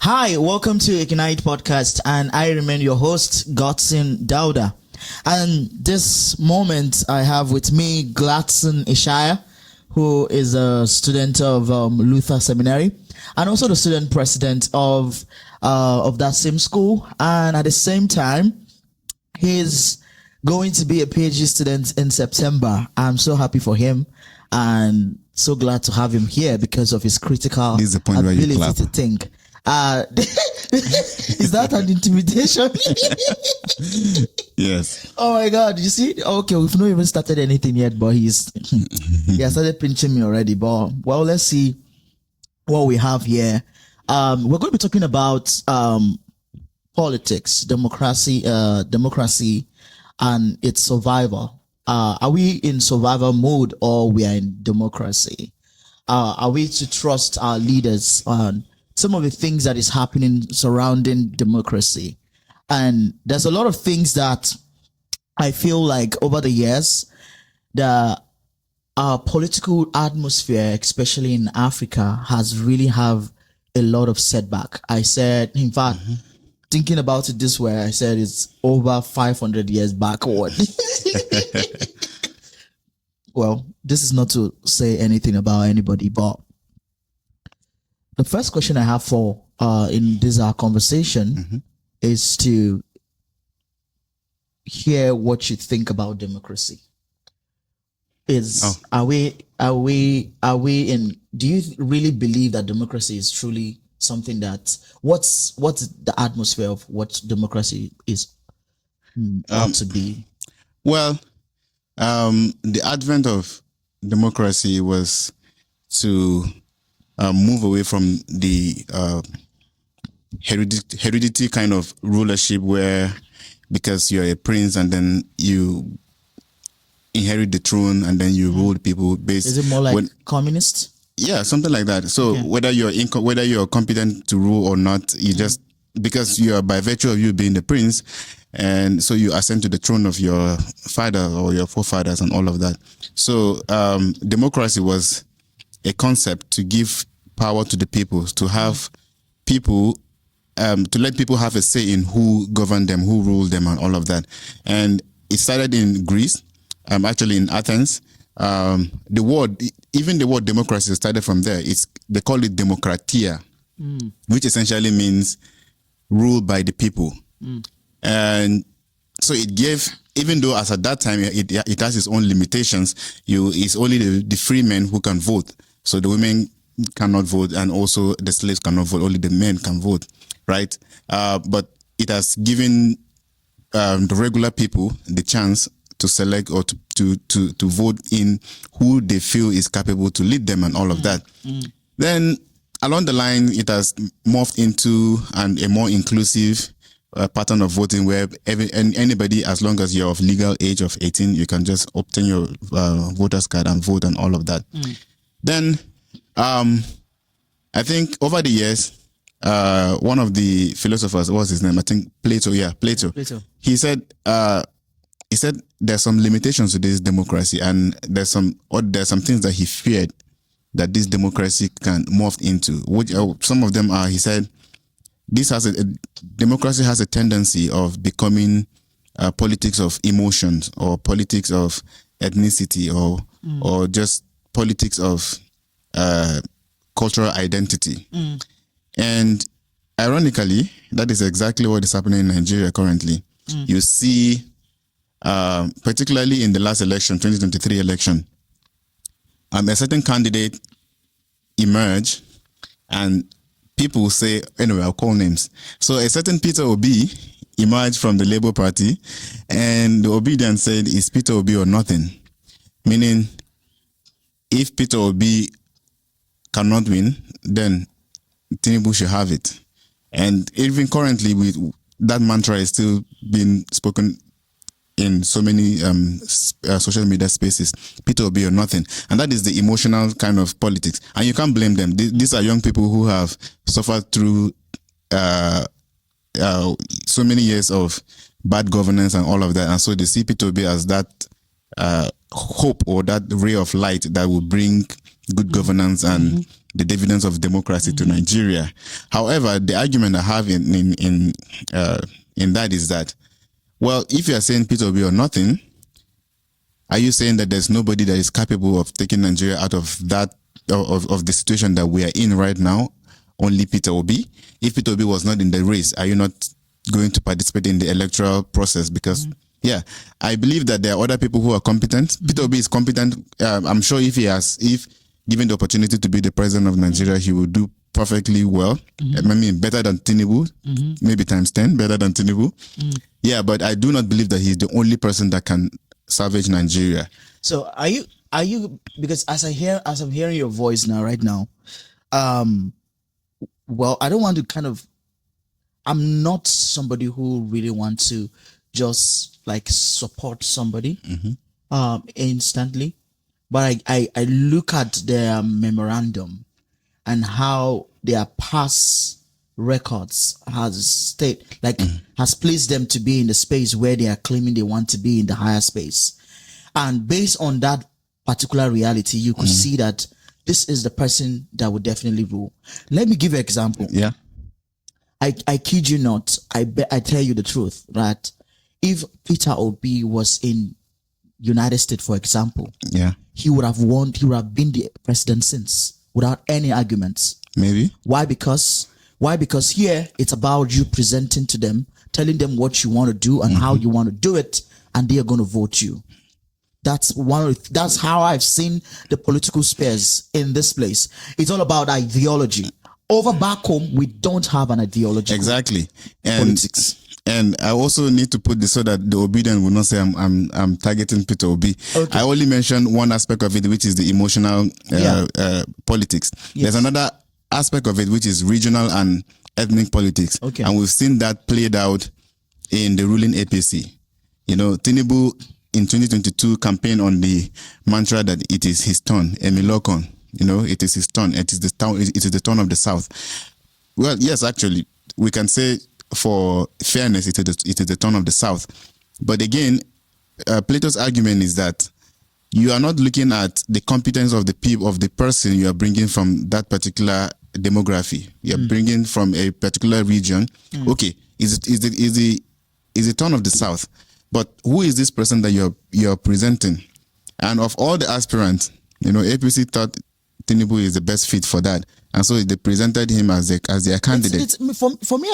Hi, welcome to Ignite Podcast, and I remain your host, Godson Dauda. And this moment, I have with me Gladson Ishaya, who is a student of Luther Seminary, and also the student president of that same school. And at the same time, he's going to be a PhD student in September. I'm so happy for him, and so glad to have him here because of his critical This is the point where you ability clap. to think. Is that an intimidation? Yes. Oh my God! You see? Okay, we've not even started anything yet, but he has started pinching me already. But well, let's see what we have here. We're going to be talking about politics, democracy, and its survival. Are we in survival mode or we are in democracy? Are we to trust our leaders on some of the things that is happening surrounding democracy? And there's a lot of things that I feel like over the years, our political atmosphere, especially in Africa, has really have a lot of setback. I said, in fact, thinking about it this way, I said it's over 500 years backward. Well, this is not to say anything about anybody, but the first question I have for in this our conversation is to hear what you think about democracy. Are we in? Do you really believe that democracy is truly something that what's the atmosphere of what democracy is ought to be? Well, the advent of democracy was to move away from the hereditary kind of rulership where because you're a prince and then you inherit the throne and then you rule people based. Is it more like communist? Yeah, something like that. So whether you're competent to rule or not, you just because you are by virtue of you being the prince, and so you ascend to the throne of your father or your forefathers and all of that. So democracy was a concept to give power to the people, to have people, to let people have a say in who govern them, who rule them, and all of that. And it started in Greece, actually in Athens. The word democracy started from there. They call it demokratia, which essentially means rule by the people. And so it gave, even though as at that time it has its own limitations, it's only the free men who can vote. So the women cannot vote, and also the slaves cannot vote. Only the men can vote, right? But it has given the regular people the chance to select or to vote in who they feel is capable to lead them and all of that. Then along the line, it has morphed into a more inclusive pattern of voting where anybody, as long as you're of legal age of 18, you can just obtain your voter's card and vote and all of that. Then I think over the years, one of the philosophers, what was his name? I think Plato. Yeah, Plato. He said there's some limitations to this democracy, and there's some things that he feared that this democracy can morph into. Which some of them are, he said, democracy has a tendency of becoming politics of emotions or politics of ethnicity or just politics of cultural identity. And ironically, that is exactly what is happening in Nigeria currently. You see, particularly in the last election, 2023 election, a certain candidate emerged and people will say, anyway, I'll call names. So a certain Peter Obi emerged from the Labour Party, and the Obi then said, it's Peter Obi or nothing. Meaning, if Peter Obi cannot win, then Tinubu should have it. And even currently, that mantra is still being spoken in so many social media spaces. Peter Obi or nothing. And that is the emotional kind of politics. And you can't blame them. These are young people who have suffered through so many years of bad governance and all of that. And so they see Peter Obi as that hope or that ray of light that will bring good governance and the dividends of democracy to Nigeria. However, the argument I have in that is that, well, if you are saying Peter Obi or nothing, are you saying that there's nobody that is capable of taking Nigeria out of that of the situation that we are in right now? Only Peter Obi? If Peter Obi was not in the race, are you not going to participate in the electoral process? Because yeah, I believe that there are other people who are competent. Peter Obi is competent. I'm sure if given the opportunity to be the president of Nigeria, he will do perfectly well. I mean, better than Tinubu, maybe times 10, better than Tinubu. Yeah, but I do not believe that he's the only person that can salvage Nigeria. So are you because as I'm hearing your voice right now, well, I don't want to I'm not somebody who really wants to just like support somebody instantly, but I look at their memorandum and how their past records has placed them to be in the space where they are claiming they want to be in the higher space. And based on that particular reality, you could see that this is the person that would definitely rule. Let me give you an example. Yeah. I kid you not. I tell you the truth, that if Peter Obi was in United States, for example, he would have won. He would have been the president since, without any arguments. Maybe. Why? Because here it's about you presenting to them, telling them what you want to do and how you want to do it, and they are going to vote you. That's how I've seen the political spheres in this place. It's all about ideology. Over back home, we don't have an ideology. Exactly. Politics. And I also need to put this so that the obedient will not say I'm targeting Peter Obi. Okay. I only mentioned one aspect of it, which is the emotional politics. Yes. There's another aspect of it, which is regional and ethnic politics. Okay. And we've seen that played out in the ruling APC. You know, Tinubu in 2022 campaigned on the mantra that it is his turn, Emilokon. You know, it is his turn. It is the town. It is the turn of the South. Well, yes, actually, we can say for fairness, it is the turn of the South. But again, Plato's argument is that you are not looking at the competence of the people, of the person you are bringing from that particular demography. You are bringing from a particular region. Okay, is the turn of the South, but who is this person that you're presenting? And of all the aspirants, you know, APC thought Tinubu is the best fit for that, and so they presented him as their candidate. For me,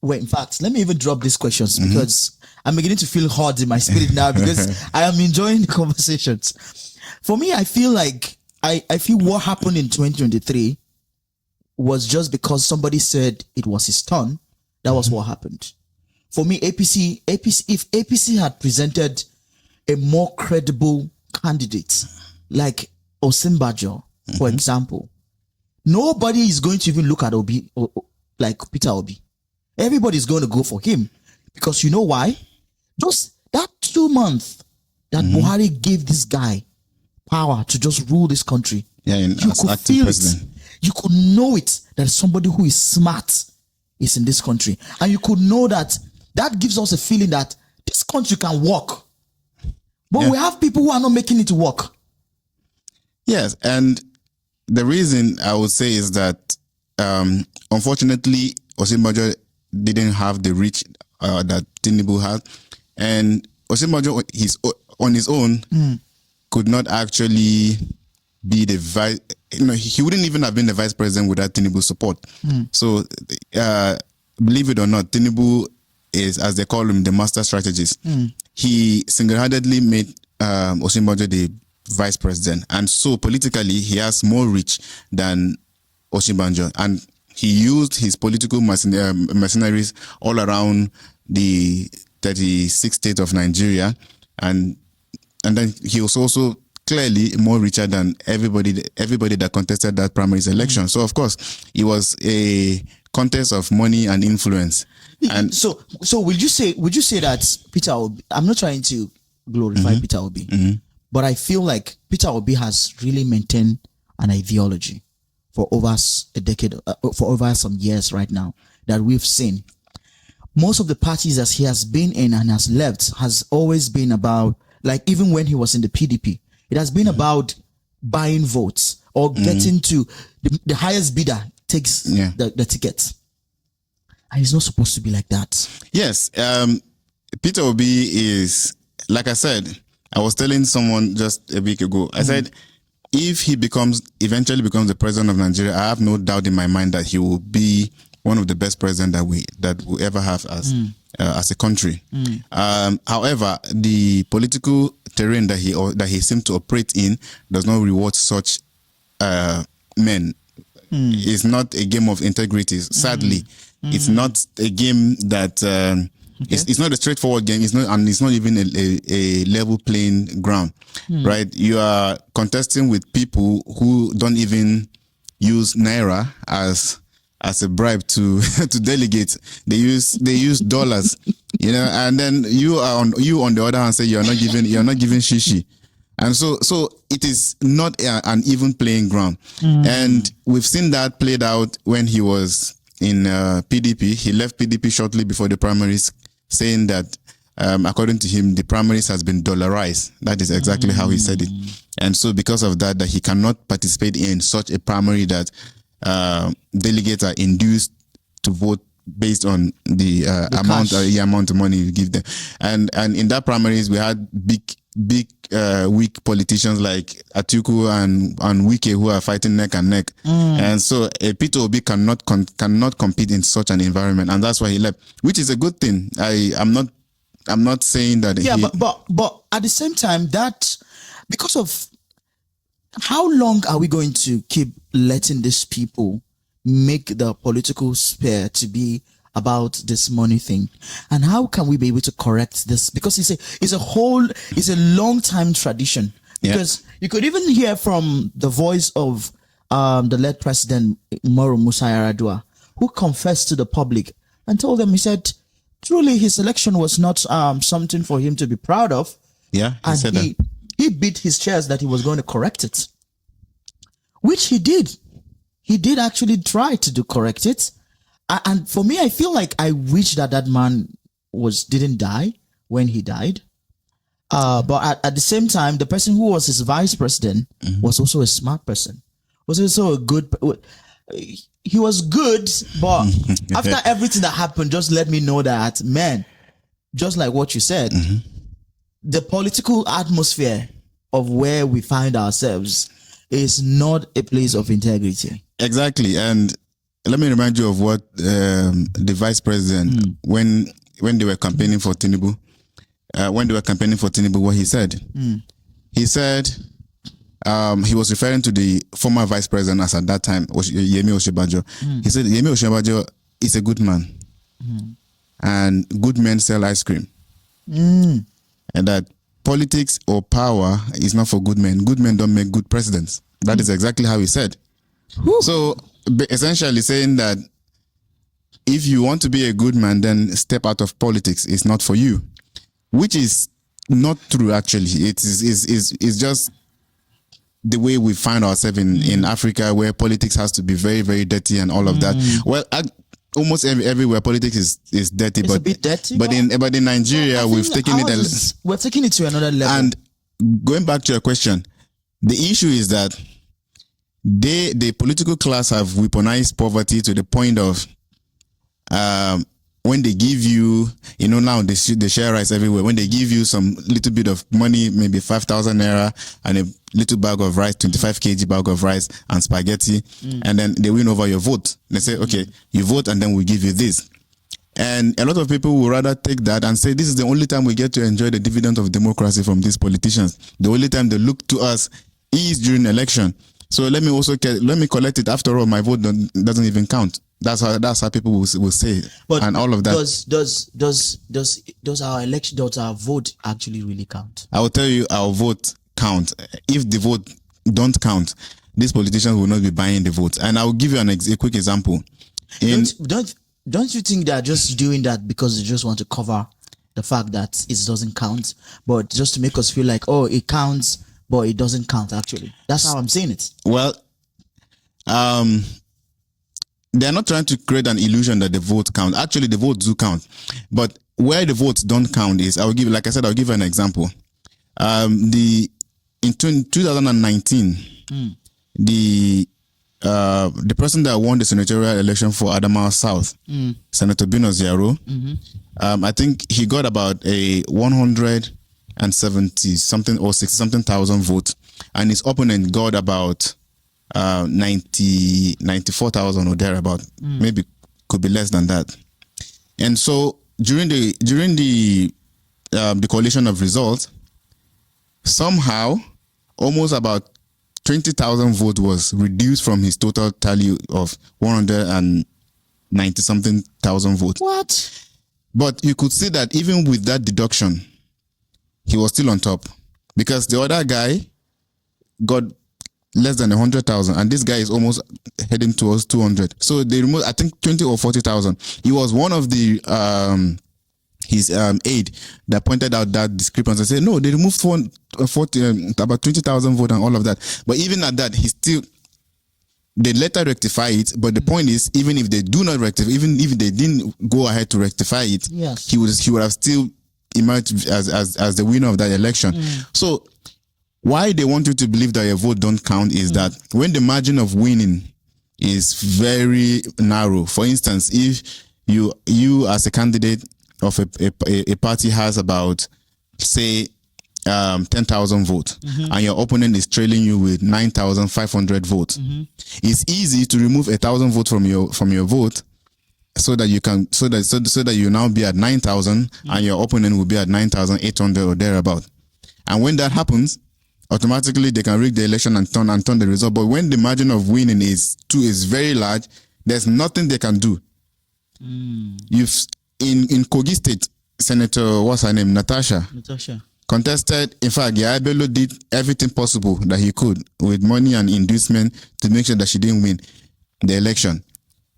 wait. In fact, let me even drop these questions because I'm beginning to feel hot in my spirit now because I am enjoying the conversations. For me, I feel like I feel what happened in 2023 was just because somebody said it was his turn. That was what happened. For me, if APC had presented a more credible candidate like Osinbajo, for example, nobody is going to even look at Obi like Peter Obi. Everybody's going to go for him because you know why? Just that 2 months that Buhari gave this guy power to just rule this country. Yeah, you could feel president. It. You could know it that somebody who is smart is in this country, and you could know that gives us a feeling that this country can work. But we have people who are not making it work. Yes, and the reason I would say is that unfortunately Osinbajo didn't have the reach that Tinubu had, and Osinbajo on his own could not actually be the vice. You know, he wouldn't even have been the vice president without Tinubu's support. So, believe it or not, Tinubu is, as they call him, the master strategist. He single-handedly made Osinbajo the vice president, and so politically he has more reach than Osinbajo, and he used his political mercenaries all around the 36 states of Nigeria, and then he was also clearly more richer than everybody that contested that primary election. So of course it was a contest of money and influence. And so would you say that Peter Obi, I'm not trying to glorify Peter Obi, but I feel like Peter Obi has really maintained an ideology for over a decade, for over some years right now that we've seen. Most of the parties that he has been in and has left has always been about, like even when he was in the PDP, it has been about buying votes, or getting to the highest bidder takes the ticket. And it's not supposed to be like that. Yes. Peter Obi is, like I said, I was telling someone just a week ago, I said, if he eventually becomes the president of Nigeria, I have no doubt in my mind that he will be one of the best presidents that we ever have as a country. However, the political terrain that he seems to operate in does not reward such men. It's not a game of integrity. Sadly, it's not a game that it's not a straightforward game. It's not even a level playing ground, right? You are contesting with people who don't even use naira as a bribe to delegate. They use dollars, and then you on the other hand say you're not giving shishi. And so it is not an even playing ground. And we've seen that played out when he was in PDP. He left PDP shortly before the primaries, saying that according to him, the primaries has been dollarized. That is exactly how he said it. And so because of that he cannot participate in such a primary that delegates are induced to vote based on the amount of money you give them. And in that primaries, we had big weak politicians like Atiku and Wike who are fighting neck and neck. And so Peter Obi cannot compete in such an environment, and that's why he left, which is a good thing. I'm not saying that. Yeah, but at the same time, that because of how long are we going to keep letting these people make the political sphere to be about this money thing, and how can we be able to correct this? Because it's a long time tradition. Because you could even hear from the voice of the late president Umaru Musa Yar'Adua, who confessed to the public and told them, he said, truly his election was not something for him to be proud of. He beat his chest that he was going to correct it, which he did. He did actually try to correct it. And for me, I feel like I wish that man didn't die when he died. But at the same time, the person who was his vice president was also a smart person. Was also a good. He was good, but after everything that happened, just let me know that, man, just like what you said, the political atmosphere of where we find ourselves is not a place of integrity. Exactly. And let me remind you of what the vice president, when they were campaigning for Tinubu, what he said. He said he was referring to the former vice president as at that time, Yemi Osinbajo. He said Yemi Osinbajo is a good man, and good men sell ice cream, and that politics or power is not for good men. Good men don't make good presidents. That is exactly how he said. So essentially saying that if you want to be a good man, then step out of politics. It's not for you, which is not true. Actually, it's just the way we find ourselves in Africa, where politics has to be very, very dirty and all of that. Well, almost everywhere politics is dirty, it's but a bit dirty, but in Nigeria, we've taken it to another level. And going back to your question, the issue is that the political class have weaponized poverty to the point of when they give you, now they share rice everywhere. When they give you some little bit of money, maybe 5,000 naira and a little bag of rice, 25 kg bag of rice and spaghetti, and then they win over your vote. They say, okay, you vote and then we give you this. And a lot of people will rather take that and say, this is the only time we get to enjoy the dividend of democracy from these politicians. The only time they look to us is during election. So let me collect it. After all, my vote doesn't even count. That's how people will say, but and all of that. Does our vote actually really count? I will tell you, our vote count. If the vote don't count, these politicians will not be buying the vote. And I will give you a quick example. Don't you think they're just doing that because they just want to cover the fact that it doesn't count, but just to make us feel like, oh, it counts, but it doesn't count actually? That's how I'm saying it. Well, they're not trying to create an illusion that the vote count. Actually, the votes do count. But where the votes don't count is, I'll give you an example. In 2019, the person that won the senatorial election for Adamawa South, Senator Bino Ziaro, I think he got about a 170 something or 60 something thousand votes, and his opponent got about 94,000 or thereabout. Maybe could be less than that. And so during the collation of results, somehow almost about 20,000 votes was reduced from his total tally of 190 something thousand votes. What? But you could see that even with that deduction, he was still on top, because the other guy got less than 100,000, and this guy is almost heading towards 200. So they removed, I think, 20 or 40,000. He was one of the his aide that pointed out that discrepancy and said, no, they removed about 20,000 votes and all of that. But even at that, they later rectify it. But the point is, even if they do not rectify, even if they didn't go ahead to rectify it, yes, he would have still emerged as the winner of that election. So why they want you to believe that your vote don't count is that when the margin of winning is very narrow. For instance, if you as a candidate of a party has about, say, 10,000 votes, and your opponent is trailing you with 9,500 votes, it's easy to remove 1,000 votes from your vote, so that you can so that you now be at 9,000 and your opponent will be at 9,800 or thereabout. And when that happens, automatically they can rig the election and turn the result. But when the margin of winning is very large, there's nothing they can do. You've in Kogi State, Senator, what's her name, Natasha contested. In fact, Yaibelo did everything possible that he could with money and inducement to make sure that she didn't win the election.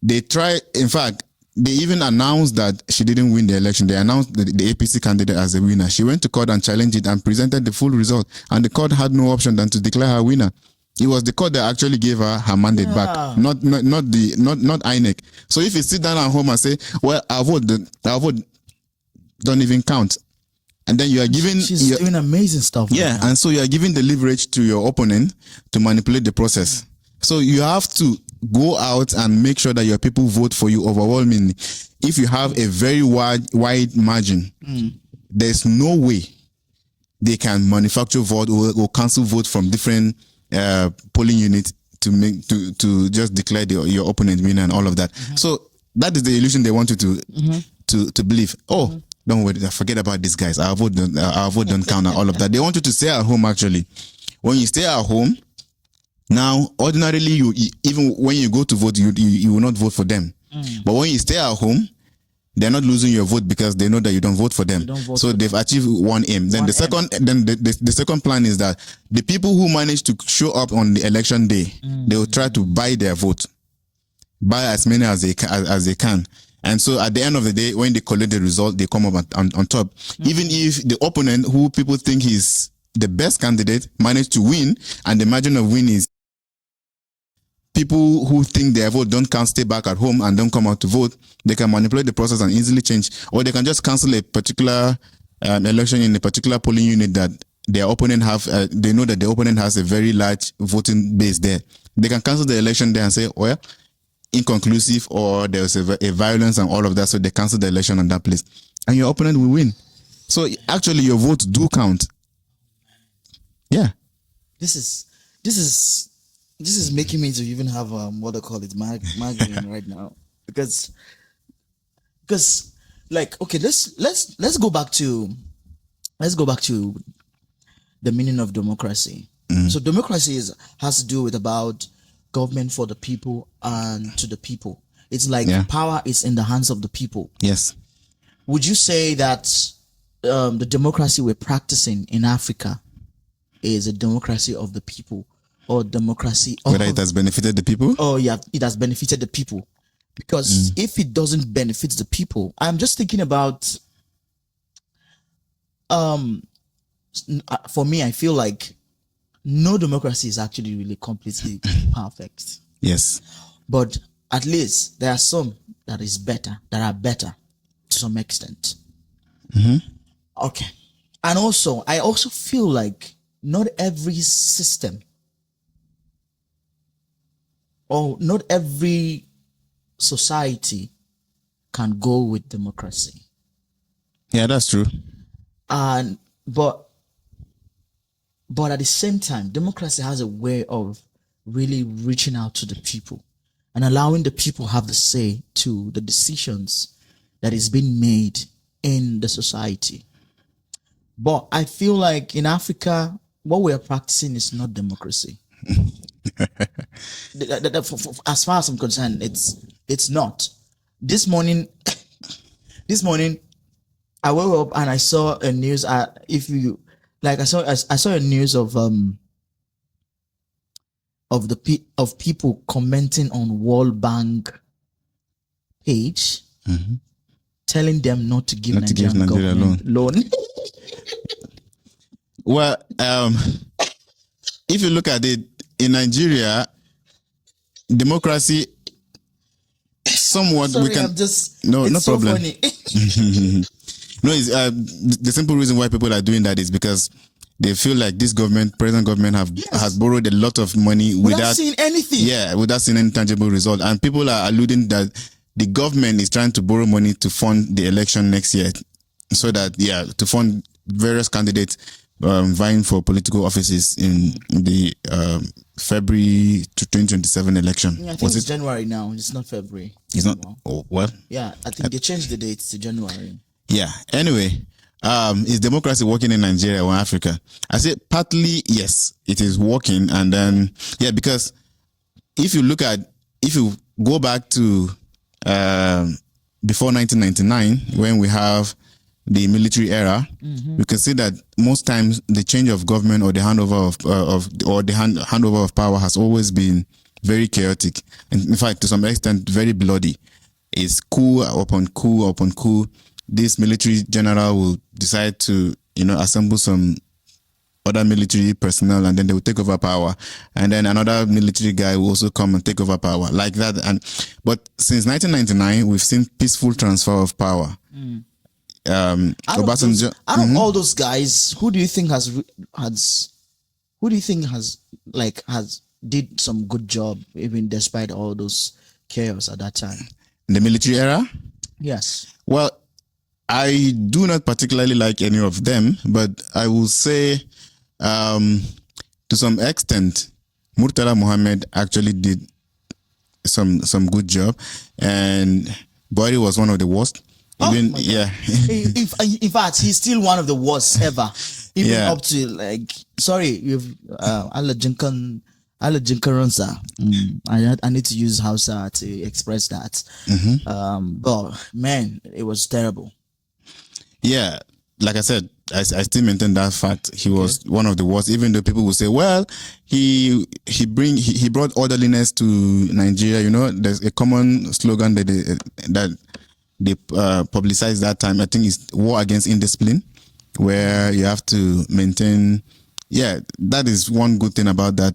They tried, in fact, they even announced that she didn't win the election. They announced the APC candidate as the winner. She went to court and challenged it and presented the full result, and the court had no option than to declare her winner. It was the court that actually gave her mandate back, not INEC. So if you sit down at home and say, well, our vote don't even count, and then you are giving... She's doing amazing stuff. Yeah, and so you are giving the leverage to your opponent to manipulate the process. So you have to go out and make sure that your people vote for you overwhelmingly. If you have a very wide margin, there's no way they can manufacture vote or cancel vote from different polling units to just declare your opponent winner and all of that. So that is the illusion they want you to believe. Oh, don't worry, forget about these guys. Our vote don't count and all of that. They want you to stay at home. Actually, when you stay at home, now ordinarily even when you go to vote, you will not vote for them. But when you stay at home, they're not losing your vote because they know that you don't vote for them. So they've achieved one aim. Then the second plan is that the people who manage to show up on the election day, they will try to buy their vote, buy as many as they can. And so at the end of the day, when they collect the result, they come up on top. Even if the opponent, who people think is the best candidate, managed to win, and the margin of win is, people who think their vote don't count stay back at home and don't come out to vote, they can manipulate the process and easily change, or they can just cancel a particular election in a particular polling unit that their opponent they know that the opponent has a very large voting base there. They can cancel the election there and say, well, inconclusive, or there's a violence and all of that, so they cancel the election on that place, and your opponent will win. So actually your votes do count. Yeah. This is making me to even have what I call it, migraine right now, because like, okay, let's go back to the meaning of democracy. So democracy has to do with about government for the people and to the people. It's like power is in the hands of the people. Yes. Would you say that the democracy we're practicing in Africa is a democracy of the people, or democracy of... Whether it has benefited the people? Oh yeah, it has benefited the people. Because if it doesn't benefit the people, I'm just thinking about, for me, I feel like no democracy is actually really completely perfect. Yes. But at least there are some that are better to some extent. Okay. And also, I also feel like not every system or not every society can go with democracy. Yeah, that's true. And but at the same time, democracy has a way of really reaching out to the people and allowing the people have the say to the decisions that is being made in the society. But I feel like in Africa, what we are practicing is not democracy. As far as I'm concerned, it's not. This morning, I woke up and I saw a news. If you like, I saw a news of of people commenting on World Bank page, telling them not to give Nigerian government loan. Well, if you look at it in Nigeria, democracy somewhat Sorry, we can I'm just no so problem. funny. No, it's, the simple reason why people are doing that is because they feel like this present government has borrowed a lot of money without seeing anything. Yeah, without seeing any tangible result. And people are alluding that the government is trying to borrow money to fund the election next year, so that to fund various candidates vying for political offices in the February 2027 election. Yeah, I think it's January now. It's not February. It's not. Oh, what? Yeah, I think they changed the date to January. Yeah. Anyway, is democracy working in Nigeria or Africa? I say partly yes, it is working, and then because if you go back to before 1999, when we have the military era, we can see that most times the change of government or the handover handover of power has always been very chaotic, and in fact, to some extent, very bloody. It's coup upon coup upon coup. This military general will decide to, assemble some other military personnel, and then they will take over power, and then another military guy will also come and take over power, like that. But since 1999, we've seen peaceful transfer of power. Out of all those guys, who do you think has did some good job even despite all those chaos at that time? The military era? Yes. Well, I do not particularly like any of them, but I will say, to some extent, Murtala Mohammed actually did some good job, and Buhari was one of the worst. In fact, he's still one of the worst ever. Even up to Allah Jinkaronsa. I need to use Hausa to express that. But man, it was terrible. Yeah, like I said, I still maintain that fact. He was one of the worst, even though people will say, well, he brought orderliness to Nigeria. There's a common slogan that they publicized that time. I think it's war against indiscipline, where you have to maintain. Yeah, that is one good thing about that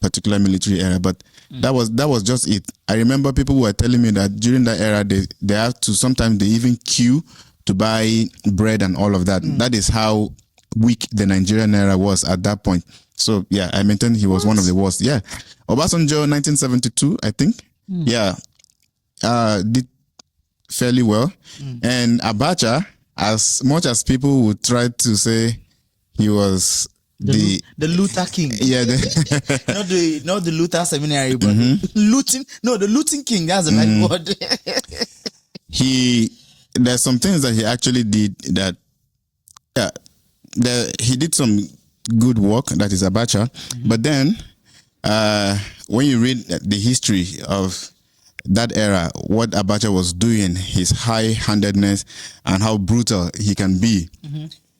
particular military era. But that was just it. I remember people were telling me that during that era, they have to, sometimes they even queue to buy bread and all of that. That is how weak the Nigerian era was at that point. So yeah, I maintain he was one of the worst. Yeah, Obasanjo, 1972, I think. Did fairly well. And Abacha, as much as people would try to say he was the Luther King. Yeah, not the Luther Seminary, but the looting king. That's the right word. There's some things that he actually did that he did some good work, that is Abacha. But then when you read the history of that era, what Abacha was doing, his high-handedness and how brutal he can be.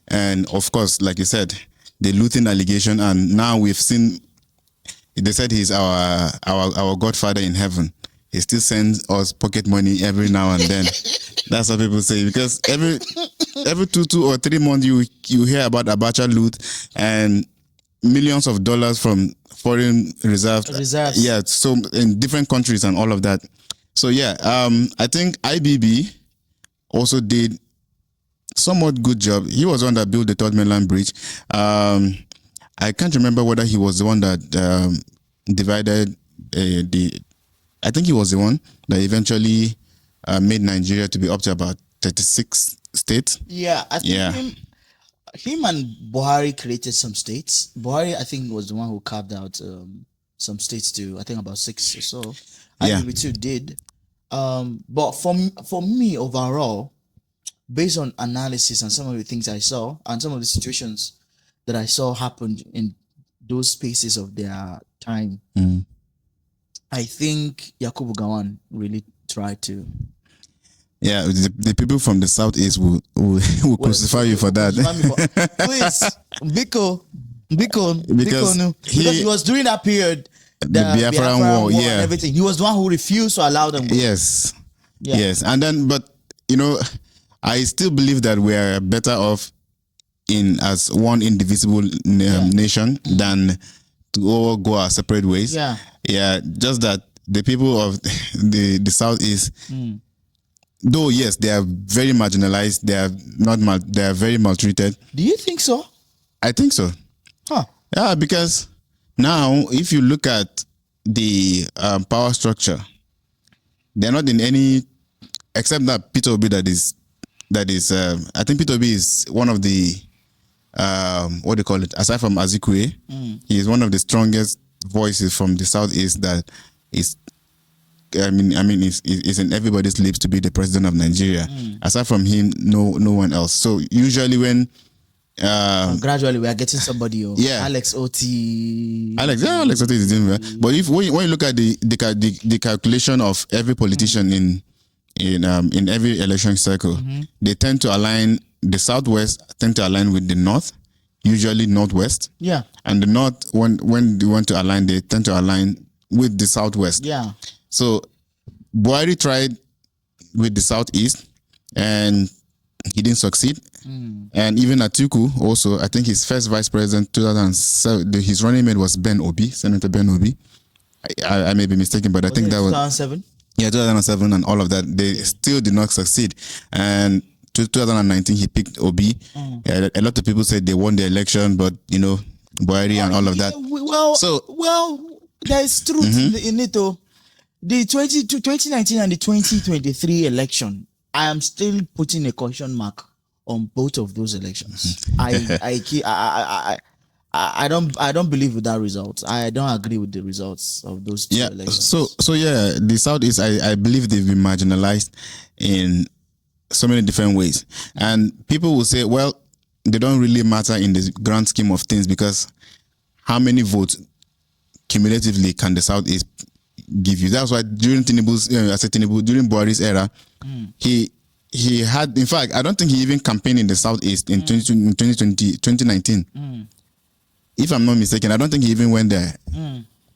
And of course, like you said, the looting allegation, and now we've seen, they said he's our godfather in heaven. He still sends us pocket money every now and then. That's what people say, because every 2 or 3 months you hear about Abacha loot and millions of dollars from foreign reserves. Yeah, so in different countries and all of that. So yeah, I think IBB also did somewhat good job. He was the one that built the Third Mainland Bridge. I can't remember whether he was the one that divided I think he was the one that eventually made Nigeria to be up to about 36 states. Yeah, I think him and Buhari created some states. Buhari, I think, was the one who carved out some states too. I think about 6 or so. I think we too did. But for me overall, based on analysis and some of the things I saw and some of the situations that I saw happened in those spaces of their time, I think Yakubu Gowon really tried to. Yeah, the people from the southeast will crucify you for that. Please, Biko, because he was during that period, the Biafran War, and everything. He was the one who refused to allow them. Yes, and then, but I still believe that we are better off as one indivisible nation than to all go our separate ways. Just that the people of the southeast. Though yes, they are very marginalized. They are they are very maltreated. Do you think so? I think so. Huh? Yeah, because now if you look at the power structure, they're not in any except that Peter Obi that is. I think Peter Obi is one of the what do you call it? Aside from Azikwe, he is one of the strongest voices from the southeast that is. I mean, it's in everybody's lips to be the president of Nigeria. Aside from him, no one else. So usually when gradually we are getting somebody. Alex Oti. Alex Oti is doing well. But when you look at the calculation of every politician in every election cycle, they tend to align. The southwest tend to align with the north, usually northwest. Yeah. And the north, when they want to align, they tend to align with the southwest. Yeah. So Buhari tried with the southeast and he didn't succeed. And even Atiku also, I think his first vice president 2007, his running mate was Senator Ben Obi. I may be mistaken, but I think that 2007? Yeah, 2007 and all of that. They still did not succeed. And 2019 he picked Obi. A lot of people said they won the election, but Buhari and all of that. Well, there is truth in it though. The 2019 and the 2023 election, I am still putting a question mark on both of those elections. I don't believe with that result. I don't agree with the results of those two elections. So the Southeast, I believe they've been marginalized in so many different ways. And people will say, well, they don't really matter in the grand scheme of things because how many votes cumulatively can the Southeast give you? That's why during during Buhari's era, he had, in fact, I don't think he even campaigned in the Southeast in 2019. If I'm not mistaken, I don't think he even went there.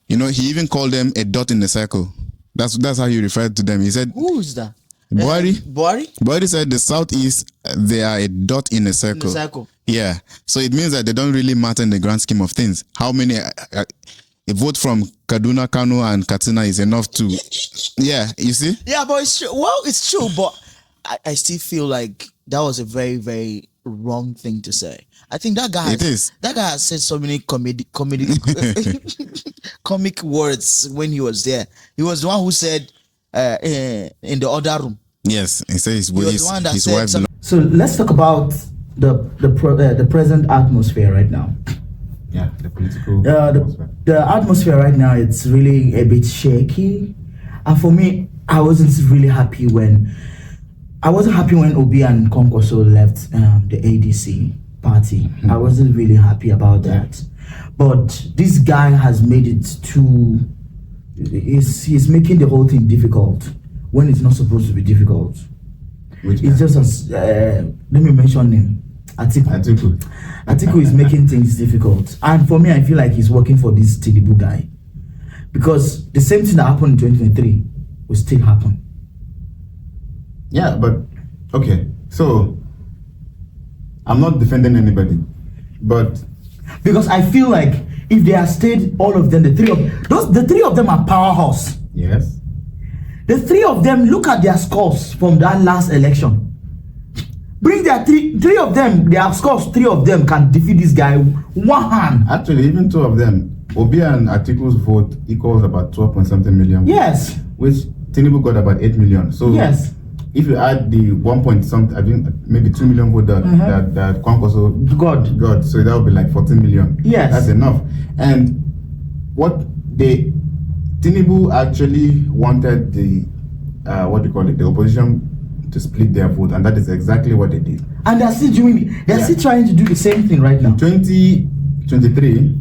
He even called them a dot in the circle. That's how he referred to them. He said, who is that? Buhari said the Southeast, they are a dot in a circle. Yeah. So it means that they don't really matter in the grand scheme of things. How many... a vote from Kaduna, Kano, and Katsina is enough to, you see? Yeah, but it's true. Well, it's true, but I still feel like that was a very, very wrong thing to say. I think that guy has said so many comic words when he was there. He was the one who said in the other room. Yes, he said his wife. So let's talk about the present atmosphere right now. Yeah, the political the atmosphere right now, it's really a bit shaky. And for me, I wasn't happy when Obi and Konkoso left the ADC party. I wasn't really happy about that. But this guy has made it he's making the whole thing difficult when it's not supposed to be difficult. It's just as let me mention him. Atiku is making things difficult. And for me, I feel like he's working for this Tinubu guy. Because the same thing that happened in 2023 will still happen. Yeah, but okay. So I'm not defending anybody. But because I feel like if they have stayed, all of them, the three of them are powerhouse. Yes. The three of them, look at their scores from that last election. Bring their three of them, their scores, three of them can defeat this guy one hand. Actually, even two of them. Obi and Atiku's vote equals about 12 point something million. Yes. Which Tinubu got about 8 million. So yes. If you add the 1 point something, I think maybe 2 million vote that Kwankwaso got, so that would be like 14 million. Yes. That's enough. And what Tinubu actually wanted the the opposition to split their vote, and that is exactly what they did. And they're still doing it. They're still trying to do the same thing right now. In 2023,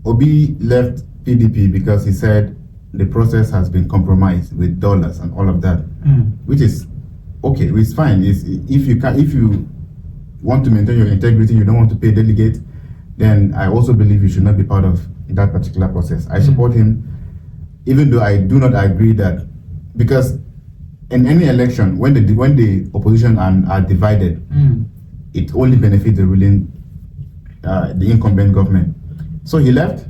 Obi left PDP because he said the process has been compromised with dollars and all of that, which is okay. It's fine. If you want to maintain your integrity, you don't want to pay delegate, then I also believe you should not be part of that particular process. I support him, even though I do not agree that, because in any election, when the opposition are divided, it only benefits the ruling, the incumbent government. So he left,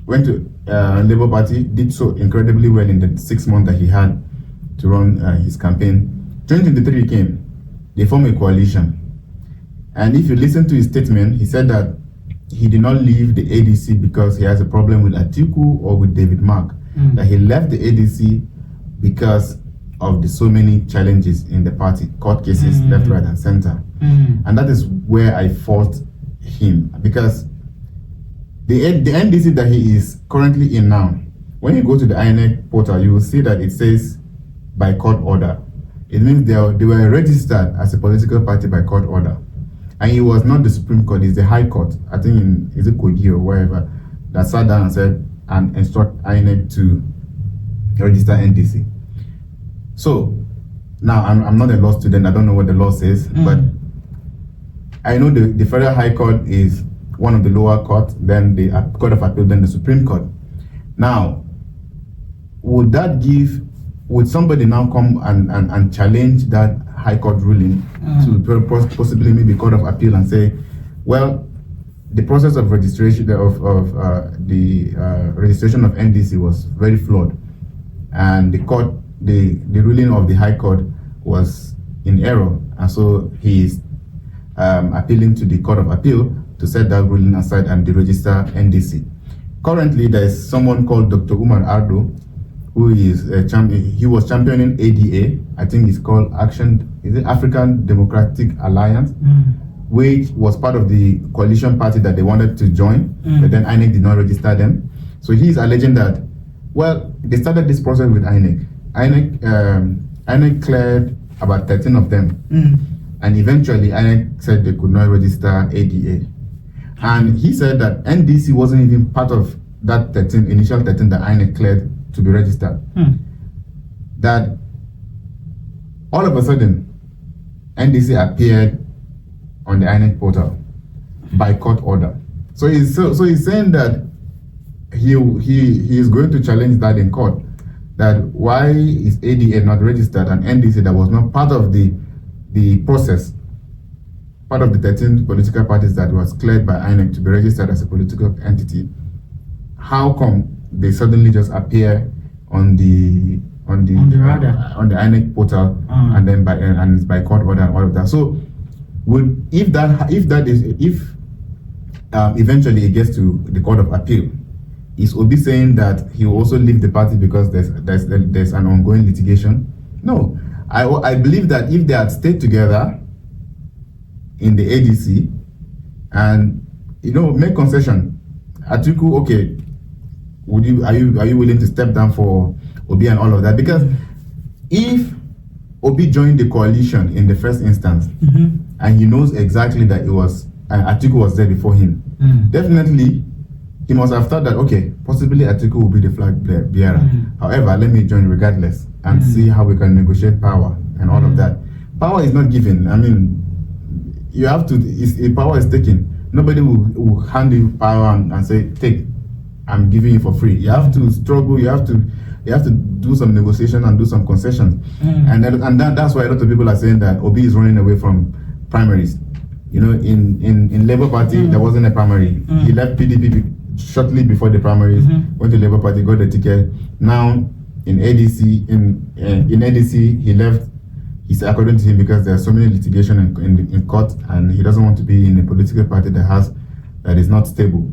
went to Labour Party, did so incredibly well in the 6 months that he had to run his campaign. 2023 came, they formed a coalition. And if you listen to his statement, he said that he did not leave the ADC because he has a problem with Atiku or with David Mark. That he left the ADC because of the so many challenges in the party, court cases, left, right, and center. And that is where I fault him, because the NDC that he is currently in now, when you go to the INEC portal, you will see that it says by court order. It means they were registered as a political party by court order. And it was not the Supreme Court, it's the High Court, I think is it Kogi or wherever, that sat down and said and instruct INEC to register NDC. So now I'm not a law student, I don't know what the law says, but I know the Federal High Court is one of the lower courts, then the Court of Appeal, then the Supreme Court. Now, would somebody now come and challenge that High Court ruling to possibly maybe Court of Appeal and say, well, the process of registration registration of NDC was very flawed, and the ruling of the High Court was in error, and so he is appealing to the Court of Appeal to set that ruling aside and deregister NDC. Currently, there is someone called Dr. Umar Ardo, who is he was championing ADA. I think it's called African Democratic Alliance, which was part of the coalition party that they wanted to join, but then INEC did not register them. So he is alleging that, well, they started this process with INEC. INEC cleared about 13 of them, and eventually INEC said they could not register ADA. And he said that NDC wasn't even part of that initial 13 that INEC cleared to be registered. That all of a sudden, NDC appeared on the INEC portal by court order. So he's saying that he is going to challenge that in court. That why is ADA not registered, and NDC that was not part of the process, part of the 13 political parties that was cleared by INEC to be registered as a political entity, how come they suddenly just appear on the INEC portal and then it's by court order and all of that? So if eventually it gets to the Court of Appeal, is Obi saying that he will also leave the party because there's an ongoing litigation? No, I believe that if they had stayed together in the ADC and make concession, Atiku, okay, are you willing to step down for Obi and all of that? Because if Obi joined the coalition in the first instance, and he knows exactly that Atiku was there before him, definitely he must have thought that, okay, possibly Atiku will be the flag bearer. However, let me join regardless and see how we can negotiate power and all of that. Power is not given. I mean, you have to, if power is taken, nobody will hand you power and say, take, I'm giving you for free. You have to struggle, you have to do some negotiation and do some concessions. And that's why a lot of people are saying that Obi is running away from primaries. In Labour Party, there wasn't a primary. He left PDP shortly before the primaries, went to Labour Party, got the ticket. Now in ADC, in ADC, he left. He's according to him because there's so many litigation in court, and he doesn't want to be in a political party that is not stable.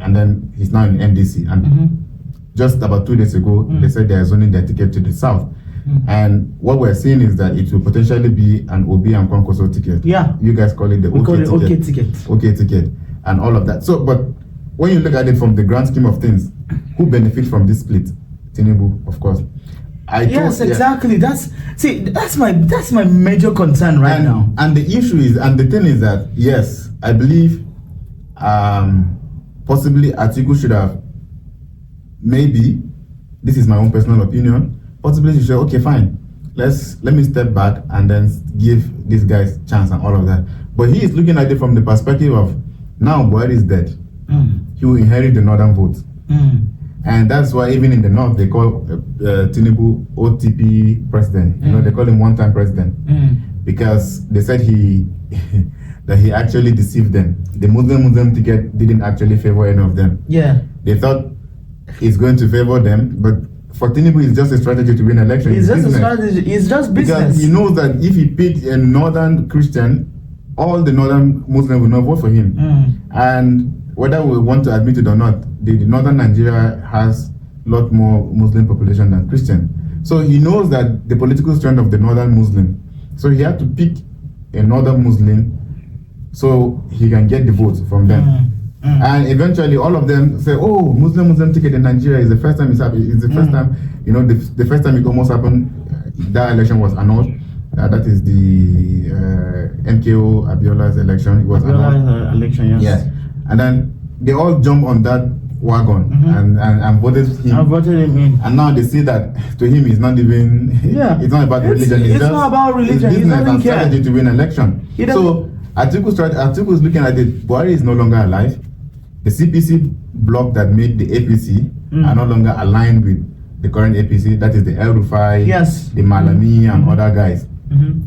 and then he's now in NDC. And just about 2 days ago, they said they are zoning their ticket to the south. And what we're seeing is that it will potentially be an Obi and Kwankwaso ticket. Yeah. You guys call it the OK ticket. OK ticket. And all of that. So, but when you look at it from the grand scheme of things, who benefits from this split? Tinubu, of course. Exactly. That's my major concern now. And the issue is, and the thing is that, yes, I believe possibly Atiku should have, maybe, this is my own personal opinion, possibly she should, okay, fine, let me step back and then give these guys chance and all of that. But he is looking at it from the perspective of, now Buhari is dead. He will inherit the northern vote. And that's why even in the north, they call Tinubu OTP president. You know, they call him one-time president. Because they said that he actually deceived them. The Muslim ticket didn't actually favor any of them. Yeah. They thought it's going to favor them, but for Tinubu, it's just a strategy to win election. It's just a strategy. It's just business. Because he knows that if he picks a northern Christian, all the northern Muslims will not vote for him. And whether we want to admit it or not, the northern Nigeria has a lot more Muslim population than Christian. So he knows that the political strength of the northern Muslim. So he had to pick a northern Muslim so he can get the votes from them. And eventually all of them say, oh, Muslim ticket in Nigeria is the first time it's happened. It's the first time, you know, the first time it almost happened, that election was annulled. That is the MKO Abiola's election. It was Abiola's election, yes. Yeah. And then they all jump on that wagon and voted him. I voted him in. And now they see that to him it's not even, it's not about religion. It's not about religion. It's business and strategy to win election. So Atiku is looking at it. Buhari is no longer alive. The CPC bloc that made the APC are no longer aligned with the current APC. That is the El Rufai, the Malami, and other guys.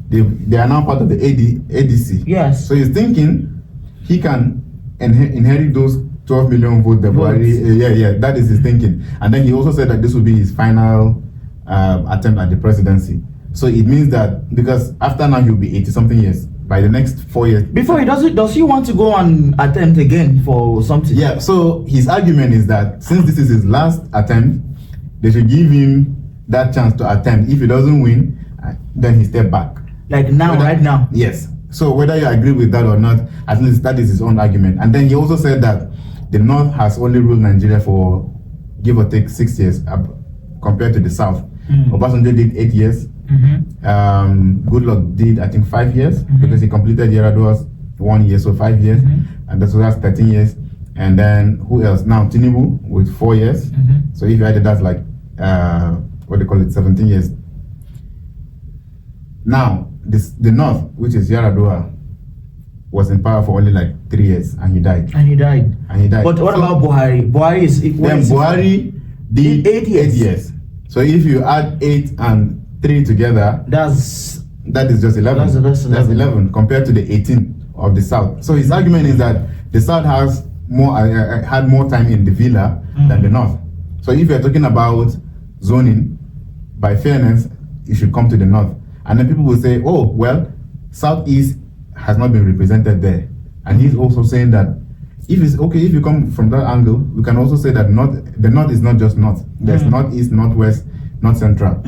They are now part of the ADC. Yes. So he's thinking he can inherit those 12 million votes that Buhari, that is his thinking. And then he also said that this will be his final attempt at the presidency. So it means that because after now he'll be 80 something years, by the next 4 years. Before he does he want to go and attempt again for something? Yeah, so his argument is that since this is his last attempt, they should give him that chance to attempt. If he doesn't win, then he step back. Like now, right now? Yes. So whether you agree with that or not, at least that is his own argument. And then he also said that the North has only ruled Nigeria for give or take 6 years compared to the South. Obasanjo did 8 years. Goodluck did, I think, 5 years because he completed Yaradua's 1 year, so 5 years. And that's 13 years. And then who else? Now Tinubu with 4 years. So if you added that, like, what they call it, 17 years. Now, the North, which is Yaradua, was in power for only like 3 years, and he died. But what about Buhari? Buhari did 8 years. So if you add 8 and 3 together, that is just 11. That's 11 compared to the 18 of the South. So his argument is that the South has had more time in the villa than the North. So if you're talking about zoning, by fairness, it should come to the North. And then people will say, oh, well, Southeast has not been represented there. And he's also saying that if it's okay, if you come from that angle, we can also say that the North is not just North. There's Northeast, Northwest, North Central.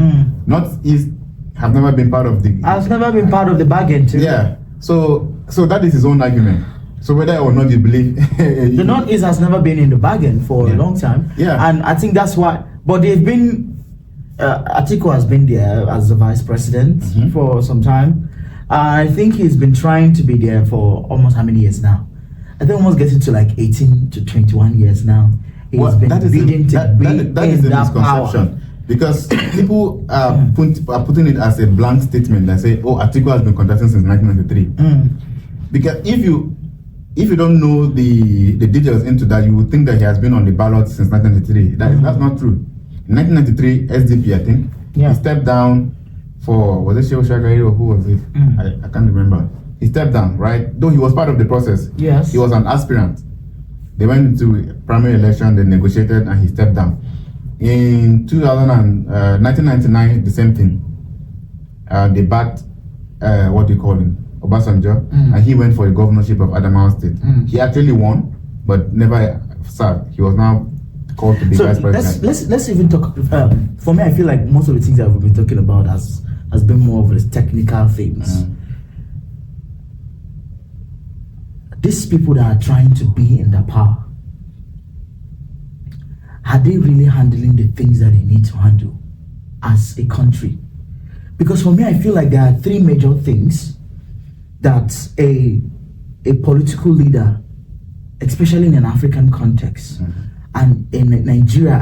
Northeast have never been part of the... Has never been part of the bargain too. Yeah. So that is his own argument. So whether or not you believe... the Northeast has never been in the bargain for a long time. Yeah. And I think that's why... But they've been... Atiku has been there as the vice president for some time. I think he's been trying to be there for almost how many years now? I think almost getting to like 18 to 21 years now. He's been bidding to be in that power. Because people are putting it as a blank statement that say, oh, Atiku has been contesting since 1993. Because if you don't know the details into that, you would think that he has been on the ballot since 1993. That's not true. In 1993, SDP, I think, he stepped down for, was it Shehu Shagari or who was it? I can't remember. He stepped down, right? Though he was part of the process. Yes. He was an aspirant. They went into primary election, they negotiated, and he stepped down. In 1999, the same thing. They backed, what do you call him? Obasanjo, and he went for the governorship of Adamawa State. He actually won, but never served. He was now called to be vice president. Let's even talk. For me, I feel like most of the things that we've been talking about has been more of the technical things. These people that are trying to be in the power, are they really handling the things that they need to handle as a country? Because for me, I feel like there are three major things that a political leader, especially in an African context, and in Nigeria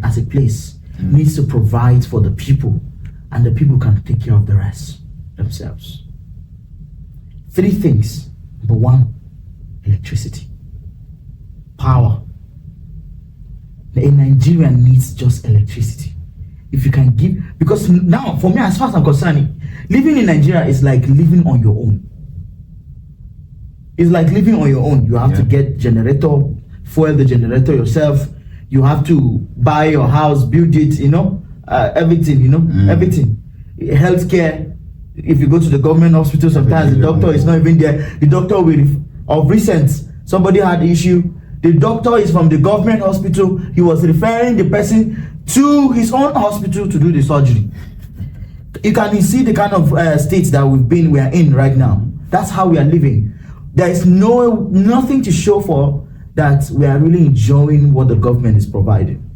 as a place, needs to provide for the people, and the people can take care of the rest themselves. Three things. Number one, electricity, power. A Nigerian needs just electricity. If you can give, because now for me, as far as I'm concerned, living in Nigeria is like living on your own. It's like living on your own. You have to get generator, fuel the generator yourself. You have to buy your house, build it, everything, everything. Healthcare. If you go to the government hospital, sometimes the doctor is not even there. The doctor of recent, somebody had the issue. The doctor is from the government hospital. He was referring the person to his own hospital to do the surgery. You can see the kind of state that we are in right now. That's how we are living. There is nothing to show for that we are really enjoying what the government is providing.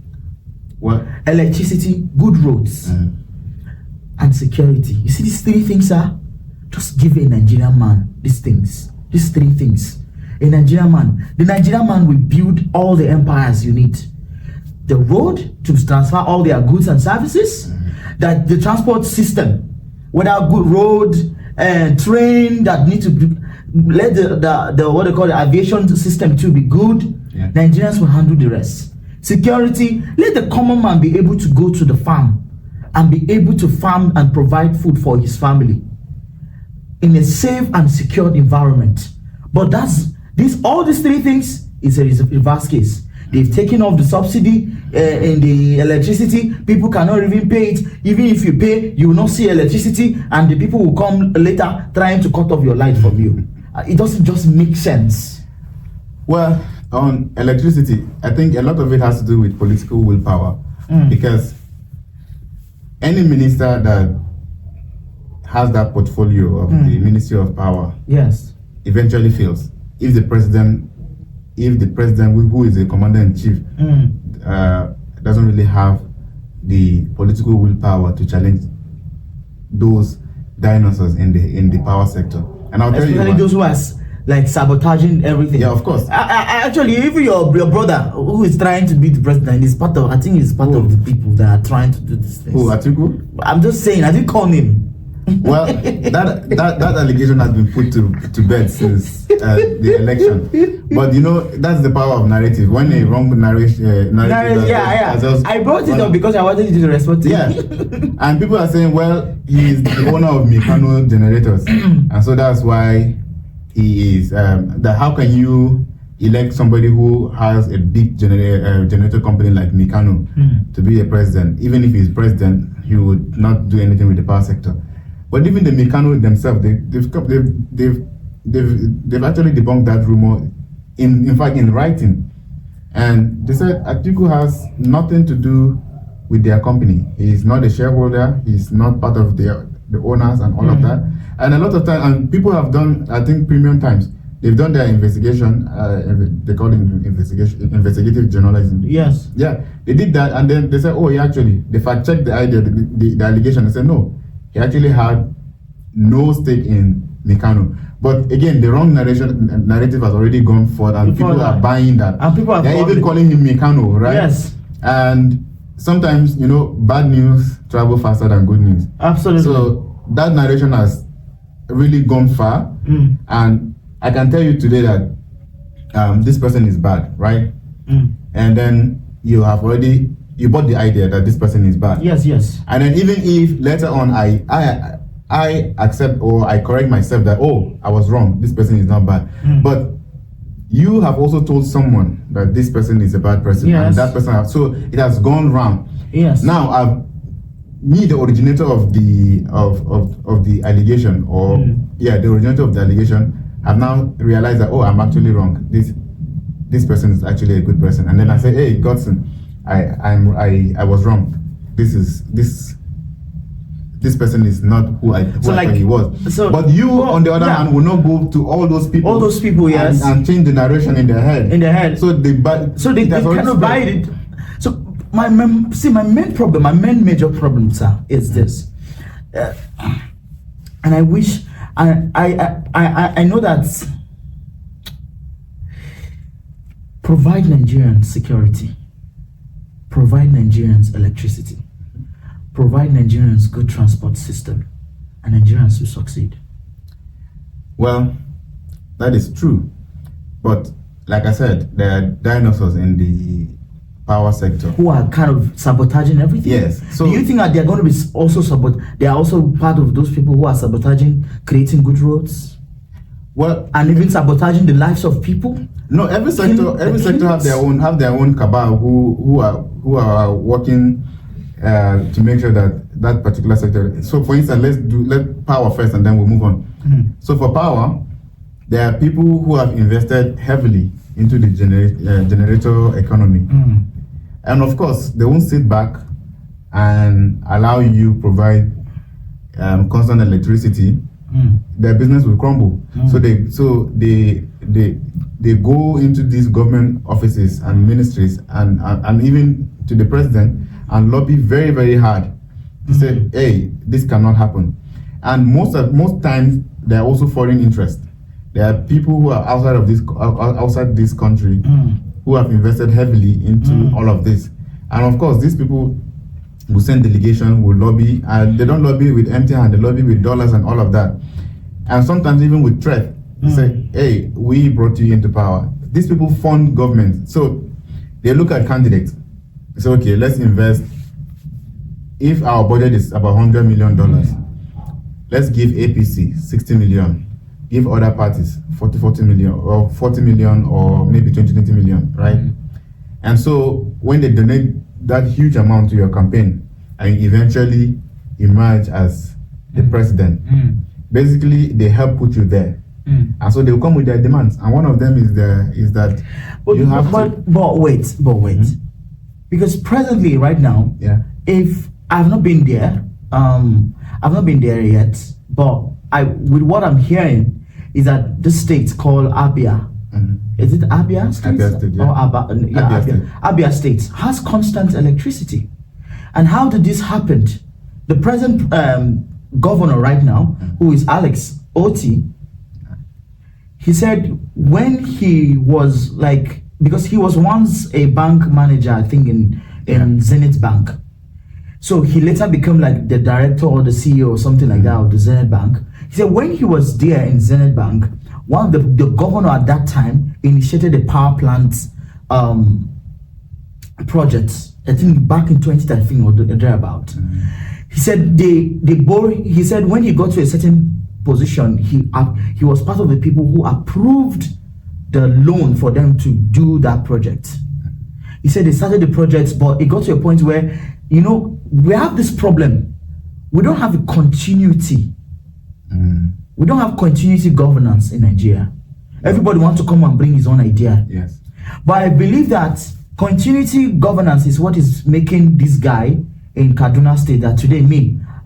Well, electricity, good roads, and security. You see these three things, sir? Just give a Nigerian man these things. These three things. A Nigerian man. The Nigerian man will build all the empires you need. The road to transfer all their goods and services, that the transport system, whether good road and train that need to be, let the what they call the aviation system to be good. Nigerians will handle the rest. Security, let the common man be able to go to the farm and be able to farm and provide food for his family in a safe and secured environment. But all these three things is a reverse case. They've taken off the subsidy in the electricity. People cannot even pay it. Even if you pay, you will not see electricity, and the people will come later trying to cut off your light from you. It doesn't just make sense. Well, on electricity, I think a lot of it has to do with political willpower, because any minister that has that portfolio of the Ministry of Power, eventually fails. If the president, who is the commander-in-chief, doesn't really have the political willpower to challenge those dinosaurs in the power sector. And I'll tell you, especially those who are like sabotaging everything. Yeah, of course. I actually, even your brother who is trying to be the president is part of. I think he's part of the people that are trying to do this thing. Who, Atiku? I'm just saying. I didn't call him. Well, that allegation has been put to bed since the election. But that's the power of narrative. When a wrong narrative I brought it up because I wanted you to respond to it. And people are saying, well, he is the owner of Mikano generators, and so that's why he is. How can you elect somebody who has a big generator company like Mikano to be a president? Even if he's president, he would not do anything with the power sector. But even the Mikano themselves, they've actually debunked that rumor, in fact, in writing. And they said Atiku has nothing to do with their company. He's not a shareholder. He's not part of the owners and all of that. And a lot of time, and people have done, I think, Premium Times, they've done their investigation. They call it investigative journalism. Yes. Yeah, they did that, and then they said, oh, they fact-checked the idea, the allegation. They said, no. He actually had no stake in Mikano. But again, the wrong narrative has already gone forward, and people are buying that. And people are even calling him Mikano, right? Yes. And sometimes, bad news travel faster than good news. Absolutely. So that narration has really gone far. And I can tell you today that this person is bad, right? And then you bought the idea that this person is bad. Yes. And then even if later on I accept or I correct myself that, I was wrong, this person is not bad. But you have also told someone that this person is a bad person. Yes. And that person, so it has gone round. Yes. Now the originator of the allegation, or the originator of the allegation, have now realized that, I'm actually wrong. This this person is actually a good person. And then I say, hey, Godson, I was wrong. This person is not who I thought he was. So, but you, on the other hand, will not go to all those people. All those people, yes. And change the narration in their head. So they cannot buy it. So my main major problem, sir, is this. And I wish, I know that provide Nigerians security, provide Nigerians electricity, provide Nigerians good transport system, and Nigerians will succeed. Well, that is true, but like I said, there are dinosaurs in the power sector who are kind of sabotaging everything. Yes. So do you think that they're going to be also they are also part of those people who are sabotaging, creating good roads? Well, and even sabotaging the lives of people? No, every sector have their own cabal who are working to make sure that particular sector. So, for instance, let power first, and then we'll move on. Mm-hmm. So, for power, there are people who have invested heavily into the generator economy, and of course, they won't sit back and allow you provide constant electricity. Their business will crumble. So they go into these government offices and ministries and even to the president and lobby very, very hard to say, hey, this cannot happen. And most times there are also foreign interest. There are people who are outside this country who have invested heavily into all of this. And of course, these people will send delegation, will lobby, and they don't lobby with empty hand, they lobby with dollars and all of that. And sometimes even with threat. They say, hey, we brought you into power. These people fund government. So they look at candidates. They say, okay, let's invest. If our budget is about $100 million, let's give APC 60 million. Give other parties 40 million, or 40 million, or maybe 20 million, right? And so when they donate that huge amount to your campaign and you eventually emerge as the president, basically they help put you there. And so they will come with their demands. And one of them is that you have But wait. Because presently, right now, if I've not been there, yet, but with what I'm hearing is that this state called Abia, is it Abia State? Abia State, yeah. Or Abia State has constant electricity. And how did this happen? The present governor right now, who is Alex Oti, he said when he was because he was once a bank manager, I think in Zenith Bank. So he later became like the director or the CEO or something like that of the Zenith Bank. He said when he was there in Zenith Bank, one of the governor at that time initiated a power plant project, I think back in 2013 or thereabout. He said he said when he got to a certain position, he was part of the people who approved the loan for them to do that project. He said they started the project, but it got to a point where, we have this problem. We don't have a continuity. We don't have continuity governance in Nigeria. Everybody wants to come and bring his own idea. Yes. But I believe that continuity governance is what is making this guy in Kaduna State that today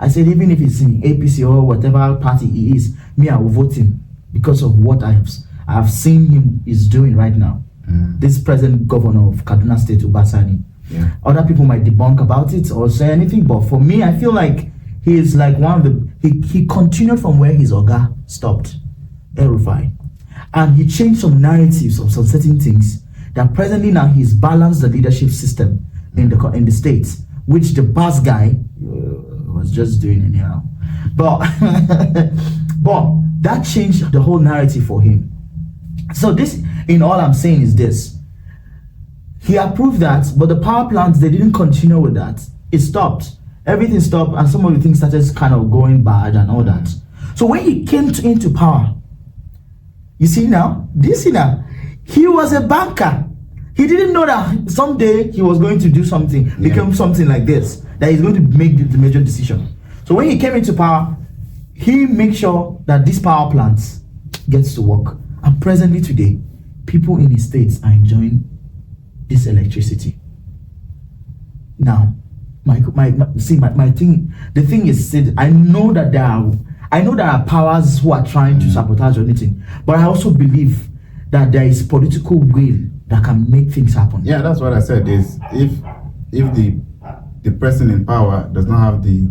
I said, even if it's in APC or whatever party he is, I will vote him because of what I have seen him is doing right now. This present governor of Kaduna State, Ubasani. Yeah. Other people might debunk about it or say anything, but for me, I feel like he is like one of the, he continued from where his Oga stopped, El-Rufai. And he changed some narratives of some certain things that presently now he's balanced the leadership system in the states, which the past guy was just doing anyhow. But that changed the whole narrative for him. So this, in all I'm saying is this. He approved that, but the power plants, they didn't continue with that. It stopped. Everything stopped, and some of the things started kind of going bad and all that. So when he came into power, you see now, he was a banker. He didn't know that someday he was going to do something, become something like this, that he's going to make the major decision. So when he came into power, he made sure that these power plants gets to work. And presently today, people in the states are enjoying this electricity. Now, my thing, the thing is, I know that there are powers who are trying to sabotage or anything, but I also believe that there is political will that can make things happen. Yeah, that's what I said. Is if the person in power does not have the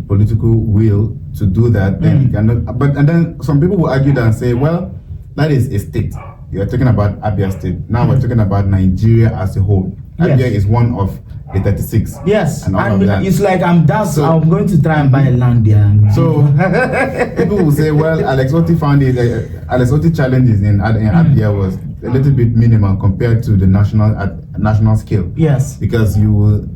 political will to do that, then he cannot. But and then some people will argue that and say, well, that is a state. You are talking about Abia State. Now we're talking about Nigeria as a whole. Abia is one of the 36. Yes, and all of that. It's like I'm going to try and buy land there. So people will say, well, Alex Otti found it. Alex Otti challenges in Abia was a little bit minimal compared to the national scale. Yes, because you will,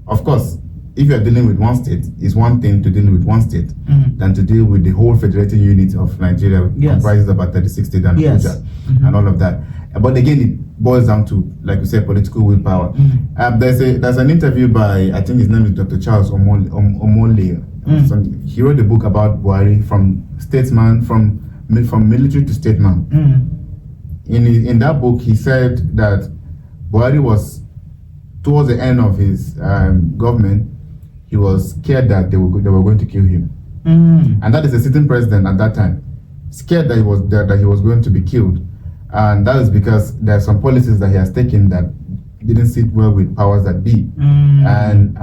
of course, if you are dealing with one state, it's one thing to deal with one state than to deal with the whole federating unit of Nigeria, which comprises about 36 states and Abuja and all of that. But again, it boils down to, like you said, political willpower. There's an interview by, I think his name is Dr. Charles Omole. He wrote a book about Buhari, from statesman, from military to statesman. In that book, he said that Buhari was, towards the end of his government, he was scared that they were going to kill him, and that is a sitting president at that time, scared that he was going to be killed, and that is because there are some policies that he has taken that didn't sit well with powers that be, and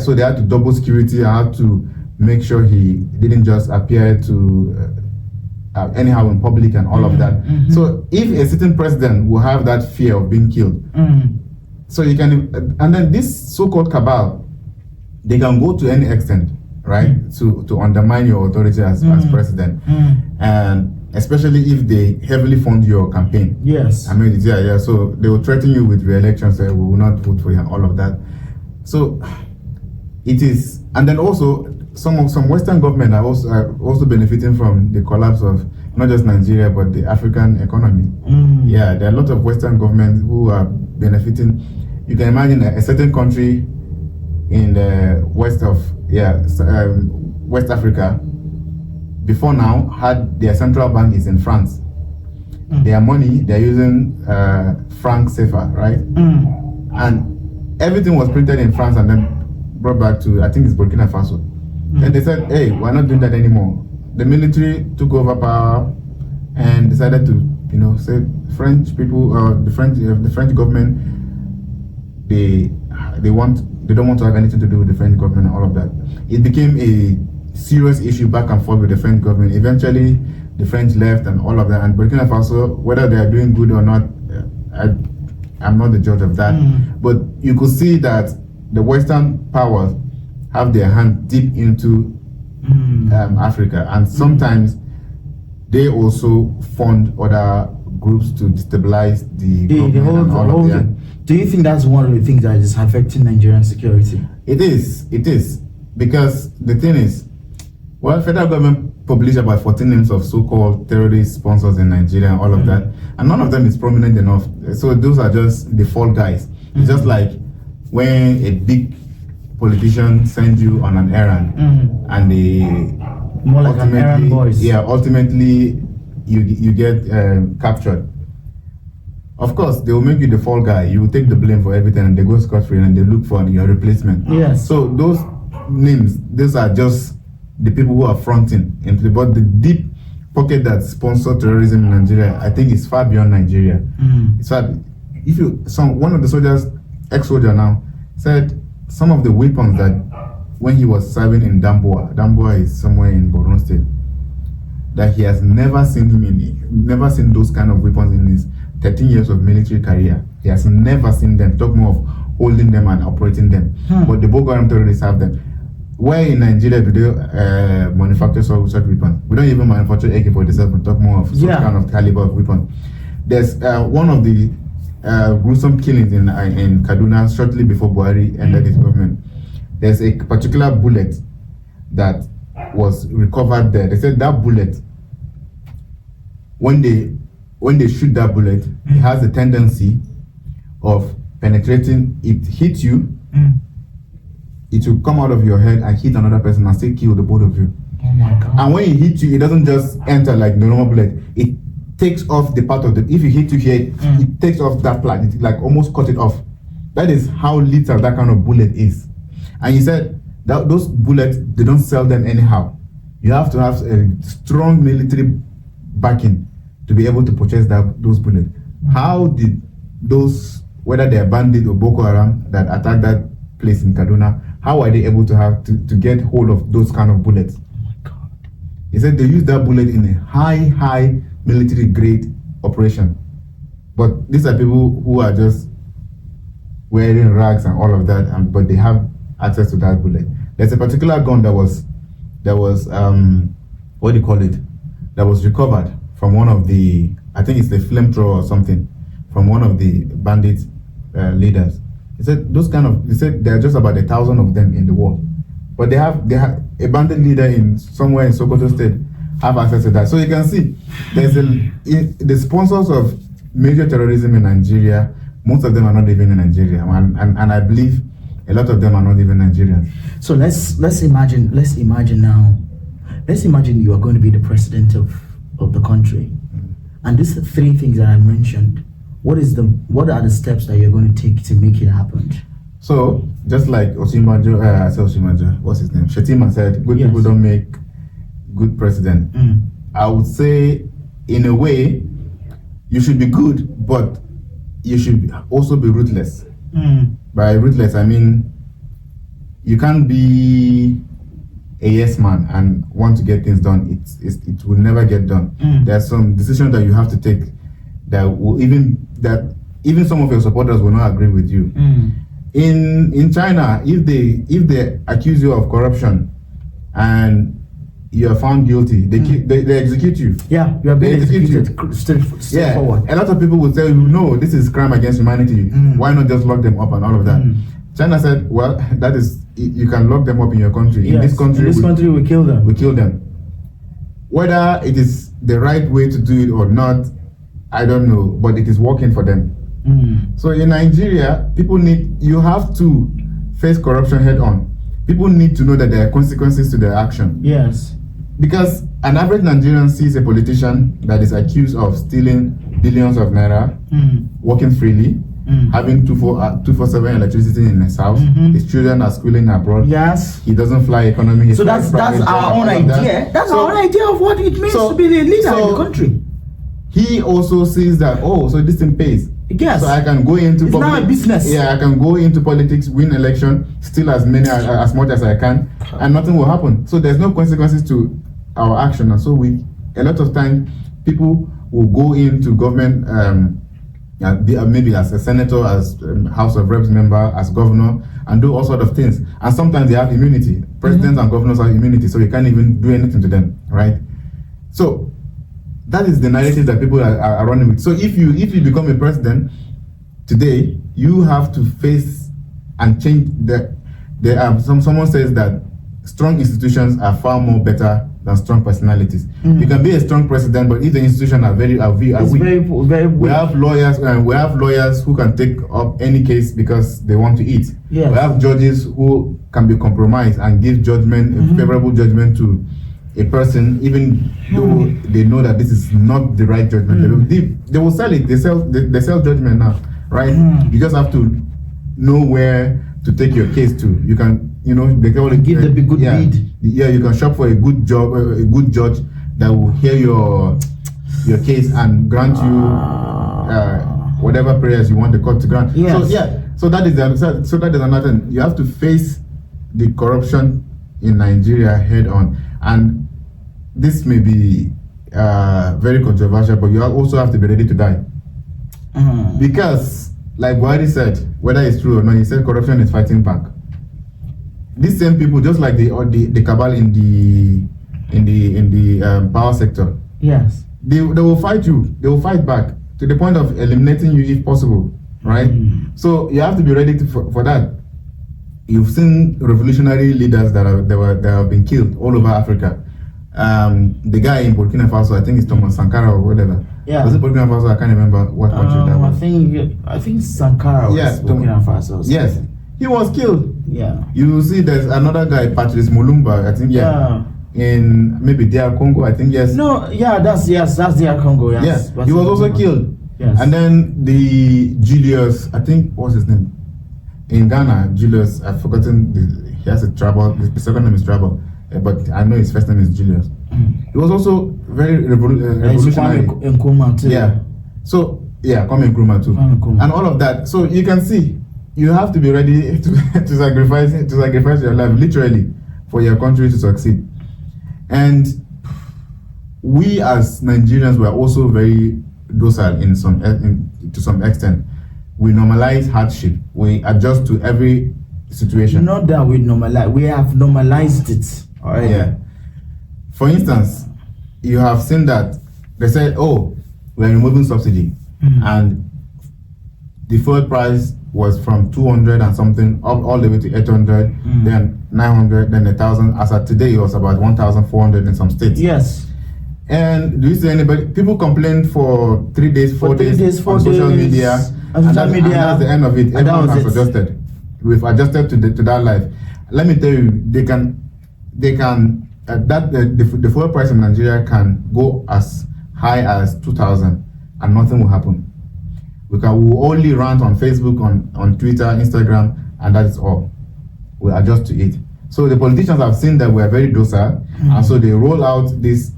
so they had to double security and had to make sure he didn't just appear to anyhow in public and all of that. So if a sitting president will have that fear of being killed, so you can, and then this so-called cabal, they can go to any extent, right, to undermine your authority as president, and especially if they heavily fund your campaign. Yes, I mean, so they will threaten you with re-election, say we will not vote for you and all of that. So it is, and then also some Western government are also benefiting from the collapse of not just Nigeria but the African economy. Yeah, there are a lot of Western governments who are benefiting. You can imagine a certain country in the west of West Africa before now had their central bank is in France. Their money they're using franc CFA, right? And everything was printed in France and then brought back to, I think it's Burkina Faso. And they said, hey, we're not doing that anymore. The military took over power and decided to, say French people, the French government, they don't want to have anything to do with the French government and all of that. It became a serious issue back and forth with the French government. Eventually, the French left and all of that. And Burkina Faso, whether they are doing good or not, I'm not the judge of that. But you could see that the Western powers have their hand deep into Africa, and sometimes they also fund other groups to destabilize the government and all of that. Do you think that's one of the things that is affecting Nigerian security? It is, because the thing is, well, federal government published about 14 names of so-called terrorist sponsors in Nigeria and all of that, and none of them is prominent enough. So those are just the fall guys. It's just like when a big politician sends you on an errand, and they more like an errand boys. Yeah, ultimately you get captured. Of course, they will make you the fall guy. You will take the blame for everything, and they go scot-free and they look for your replacement. Yes. So those names, these are just the people who are fronting. But the deep pocket that sponsor terrorism in Nigeria, I think, is far beyond Nigeria. It's far. One of the soldiers, ex-soldier now, said some of the weapons that when he was serving in Damboa is somewhere in Borno State, that he has never seen those kind of weapons in his 13 years of military career. He has never seen them, talk more of holding them and operating them. But the Boko Haram terrorists have them. Where in Nigeria do they manufacture such weapons? We don't even manufacture AK-47, talk more of such kind of caliber of weapon. There's one of the gruesome killings in Kaduna shortly before Buhari ended his government. There's a particular bullet that was recovered there. They said that bullet, when they shoot that bullet, it has a tendency of penetrating. It hits you, it will come out of your head and hit another person and still kill the both of you. Oh my God. And when it hits you, it doesn't just enter like the normal bullet. It takes off the part of the. If you hit here, it takes off that part. It like almost cut it off. That is how lethal that kind of bullet is. And he said that those bullets, they don't sell them anyhow. You have to have a strong military backing to be able to purchase those bullets. How did those, whether they are bandit or Boko Haram that attacked that place in Kaduna, how are they able to have to get hold of those kind of bullets? Oh my God. He said they use that bullet in a high military grade operation. But these are people who are just wearing rags and all of that, but they have access to that bullet. There's a particular gun that was what do you call it? That was recovered from one of the, I think it's the flamethrower or something, from one of the bandit leaders. He said he said there are just about 1,000 of them in the world, but they have a bandit leader in somewhere in Sokoto State have access to that. So you can see there's the sponsors of major terrorism in Nigeria. Most of them are not even in Nigeria, and I believe a lot of them are not even Nigerians. So let's imagine now. Let's imagine you are going to be the president of the country, and these 3 things that I mentioned. What are the steps that you're going to take to make it happen? So just like Osimajo, what's his name? Shetima said, good people don't make good president. I would say, in a way, you should be good, but you should also be ruthless. By ruthless, I mean you can't be a yes man and want to get things done. It will never get done. There's some decisions that you have to take that even some of your supporters will not agree with you. In China, if they accuse you of corruption and you are found guilty, they execute you. Yeah, you are being executed. Yeah, forward. A lot of people would say, no, this is crime against humanity. Why not just lock them up and all of that? China said, well, that is, you can lock them up in your country. Yes. In this country, we kill them. We kill them. Whether it is the right way to do it or not, I don't know, but it is working for them. So in Nigeria, you have to face corruption head on. People need to know that there are consequences to their action. Yes. Because an average Nigerian sees a politician that is accused of stealing billions of naira, working freely, having 247 electricity in his house, his children are schooling abroad. Yes. He doesn't fly economy. So that's our own idea. That's our own idea of what it means to be the leader in the country. He also sees that, so this thing pays. Yes. So I can go into it's now a business. Yeah, I can go into politics, win election, steal as much as I can, and nothing will happen. So there's no consequences to our action. And so a lot of time, people will go into government, maybe as a senator, as House of Reps member, as governor, and do all sorts of things. And sometimes they have immunity. Presidents and governors have immunity, so you can't even do anything to them, right? So that is the narrative that people are running with. So if you become a president today, you have to face and change someone says that strong institutions are far more better than strong personalities. You can be a strong president, but if the institutions are weak, we have lawyers who can take up any case because they want to eat. Yes. We have judges who can be compromised and give judgment, a favorable judgment to a person, even though they know that this is not the right judgment. They will sell it. They sell judgment now, right? You just have to know where to take your case to. You can, they call it give the good bid. Yeah, you can shop for a good judge that will hear your case and grant you whatever prayers you want the court to grant. Yes. So that is another thing. You have to face the corruption in Nigeria head on. And this may be very controversial, but you also have to be ready to die. Because, like Buhari said, whether it's true or not, he said corruption is fighting back. These same people, just like the cabal in the power sector, yes, they will fight you. They will fight back to the point of eliminating you if possible, right? So you have to be ready for that. You've seen revolutionary leaders that have been killed all over Africa. The guy in Burkina Faso, I think it's Thomas Sankara or whatever. Yeah. Was it Burkina Faso? I can't remember what country that was. I think Sankara was Burkina Faso. Yes, he was killed. Yeah. You see, there's another guy, Patrice Mulumba. I think in maybe DR Congo, I think, yes. No, yeah, that's DR Congo, yes. Yeah, he was also killed. Yes. And then the Julius, I think, what's his name? In Ghana, Julius, I've forgotten, he has a trouble, the second name is Trouble, but I know his first name is Julius. He was also very revolutionary. Nkrumah too. Yeah. So, yeah, Kwame Nkrumah too. And all of that. So you can see, you have to be ready to sacrifice your life, literally, for your country to succeed. And we as Nigerians were also very docile to some extent. We normalize hardship. We adjust to every situation. Not that we normalize. We have normalized it. All right. Yeah. For instance, you have seen that they said, "Oh, we're removing subsidy," and the fuel price was from 200 and something up all the way to 800, then 900, then 1,000. As of today, it was about 1,400 in some states. Yes. And do you see anybody? People complained for 3 days, 4 days on social media. And that's the end of it. Everyone has adjusted. We've adjusted to that life. Let me tell you, the fuel price in Nigeria can go as high as 2,000, and nothing will happen. We will only rant on Facebook, on Twitter, Instagram, and that is all. We'll adjust to it. So the politicians have seen that we are very docile, and so they roll out this.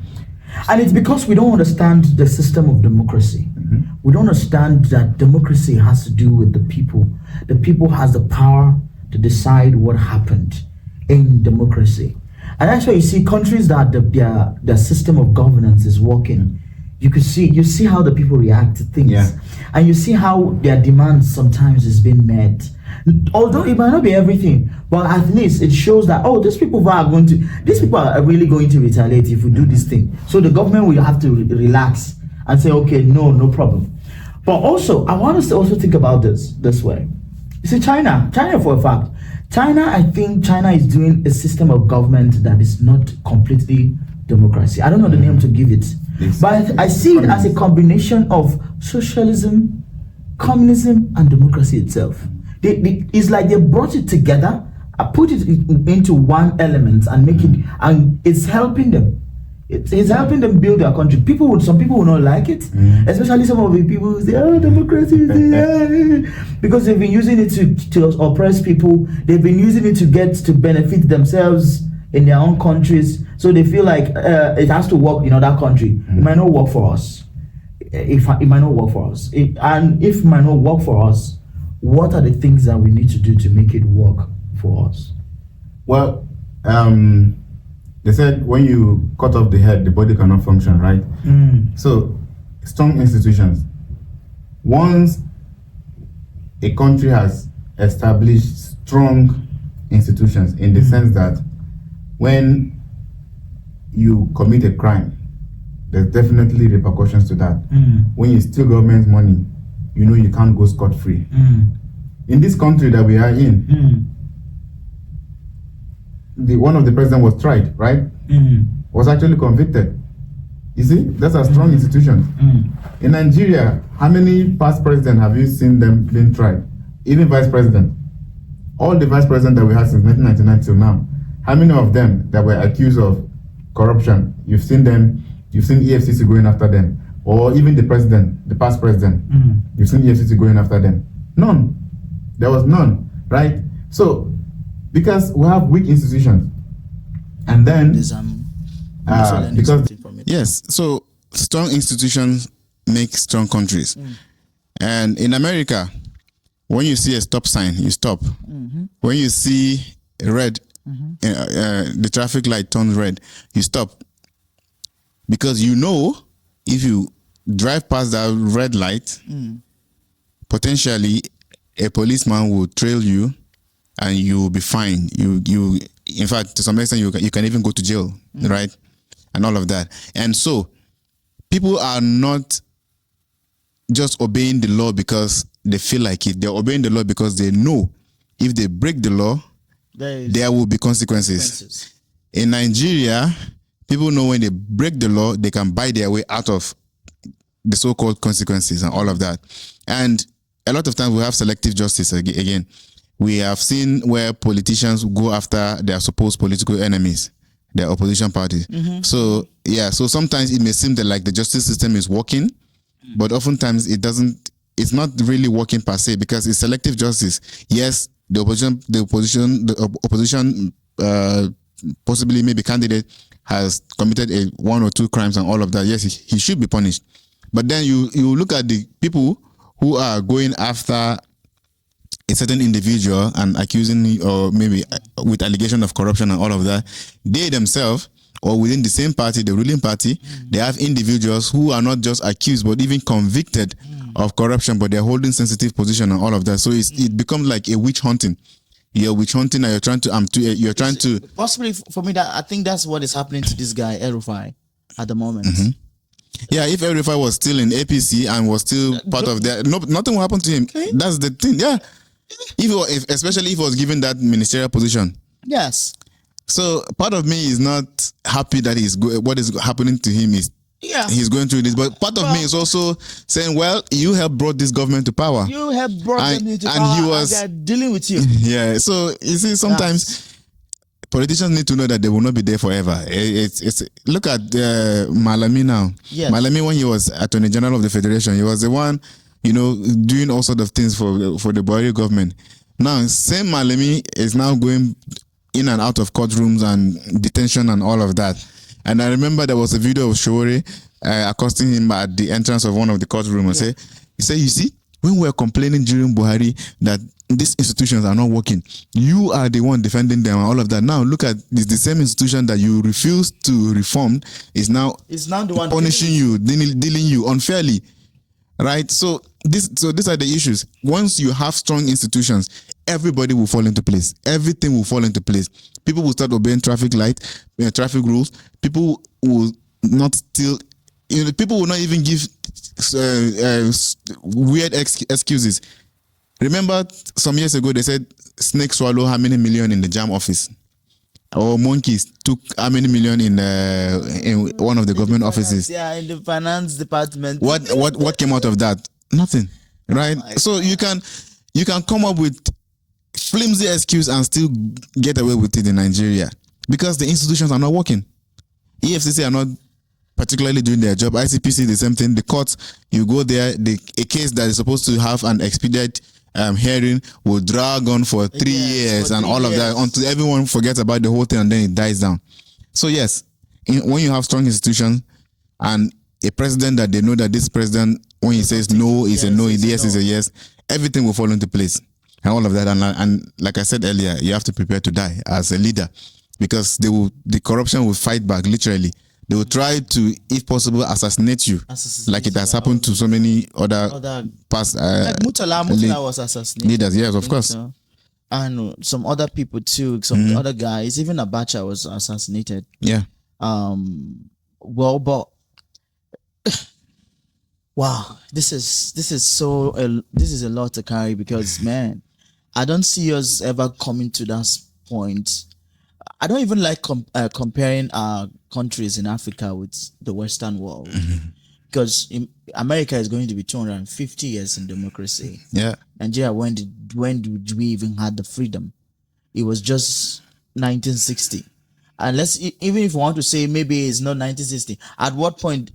And it's because we don't understand the system of democracy. We don't understand that democracy has to do with the people. The people has the power to decide what happened in democracy. And that's why you see countries that their system of governance is working. You see how the people react to things. Yeah. And you see how their demands sometimes is being met. Although it might not be everything, but at least it shows that, oh, these people are really going to retaliate if we do this thing. So the government will have to relax and say, okay, no problem. But also, I want us to also think about this way. You see, China for a fact, I think China is doing a system of government that is not completely democracy. I don't know the name to give it, but I see it as a combination of socialism, communism, and democracy itself. It's like they brought it together, put it into one element, and make it, and it's helping them. It's helping them build their country. Some people will not like it, especially some of the people who say, "Oh, democracy is the because they've been using it to oppress people. They've been using it to benefit themselves in their own countries. So they feel like it has to work in other country. It might not work for us. It might not work for us. And if it might not work for us, what are the things that we need to do to make it work for us? Well, they said when you cut off the head, the body cannot function, right? So, strong institutions. Once a country has established strong institutions, in the sense that when you commit a crime, there's definitely repercussions to that. When you steal government money, you know you can't go scot-free. In this country that we are in, one of the presidents was tried, right? Was actually convicted. You see, that's a strong institution. In Nigeria, how many past presidents have you seen them being tried? Even vice president. All the vice presidents that we had since 1999 till now, how many of them that were accused of corruption, you've seen EFCC going after them? Or even the president, the past president, you've seen EFCC going after them? None. There was none, right? So, because we have weak institutions, and then yes, so strong institutions make strong countries. And in America, when you see a stop sign, you stop. When you see red, the traffic light turns red, you stop, because you know if you drive past that red light, potentially a policeman will trail you and you will be fined. You in fact, to some extent, you can even go to jail, right? And all of that. And so people are not just obeying the law because they feel like it. They're obeying the law because they know if they break the law, there will be consequences. In Nigeria, people know when they break the law, they can buy their way out of the so-called consequences and all of that. And a lot of times we have selective justice again. We have seen where politicians go after their supposed political enemies, the opposition party. So yeah, so sometimes it may seem that like the justice system is working, but oftentimes it doesn't. It's not really working per se because it's selective justice. Yes, the opposition, possibly maybe candidate has committed one or two crimes and all of that. Yes, he should be punished. But then you look at the people who are going after a certain individual and accusing, or maybe with allegation of corruption and all of that, they themselves, or within the same party, the ruling party, they have individuals who are not just accused but even convicted of corruption, but they're holding sensitive position and all of that. So it becomes like a witch hunting. You're witch hunting and you're trying to possibly, for me, that I think that's what is happening to this guy El-Rufai at the moment. Yeah, if El-Rufai was still in APC and was still part of that, nothing will happen to him. Okay. That's the thing. Yeah. Especially if he was given that ministerial position. Yes. So part of me is not happy that what is happening to him is he's going through this. But part of me is also saying, well, you helped brought this government to power. You have brought them into power, and they're dealing with you. Yeah. So you see, sometimes politicians need to know that they will not be there forever. It's look at Malami now. Yes. Malami, when he was Attorney General of the Federation, he was the one, doing all sorts of things for the Buhari government. Now, same Malami is now going in and out of courtrooms and detention and all of that. And I remember there was a video of Shore accosting him at the entrance of one of the courtrooms and he said, you see, when we were complaining during Buhari that these institutions are not working, you are the one defending them and all of that. Now look at this, the same institution that you refuse to reform is now the one punishing you, dealing you unfairly. Right? So these are the issues. Once you have strong institutions, everybody will fall into place. Everything will fall into place. People will start obeying traffic rules. People will not steal. People will not even give weird excuses. Remember some years ago they said snake swallow how many million in the JAM office, or monkeys took how many million in one of the government offices. Yeah, in the finance department. What came out of that? Nothing. Right? So you can come up with flimsy excuse and still get away with it in Nigeria because the institutions are not working. EFCC are not particularly doing their job. ICPC, the same thing. The courts, you go there, a case that is supposed to have an expedite hearing will drag on for 3 years and all of that until everyone forgets about the whole thing and then it dies down. So yes, when you have strong institutions and a president that they know that this president, when he says no is a no, yes is a yes, everything will fall into place and all of that. And like I said earlier, you have to prepare to die as a leader because the corruption will fight back literally. They will try to, if possible, assassinate you, like it has happened to so many other past like Murtala was assassinated. Leaders, yes, of course. So. And some other people too, some other guys, even Abacha was assassinated. Yeah. Well, but wow, this is a lot to carry because man, I don't see us ever coming to that point. I don't even like comparing our countries in Africa with the Western world because America is going to be 250 years in democracy. Yeah, Nigeria, when did we even had the freedom? It was just 1960. Unless even if you want to say maybe it's not 1960, at what point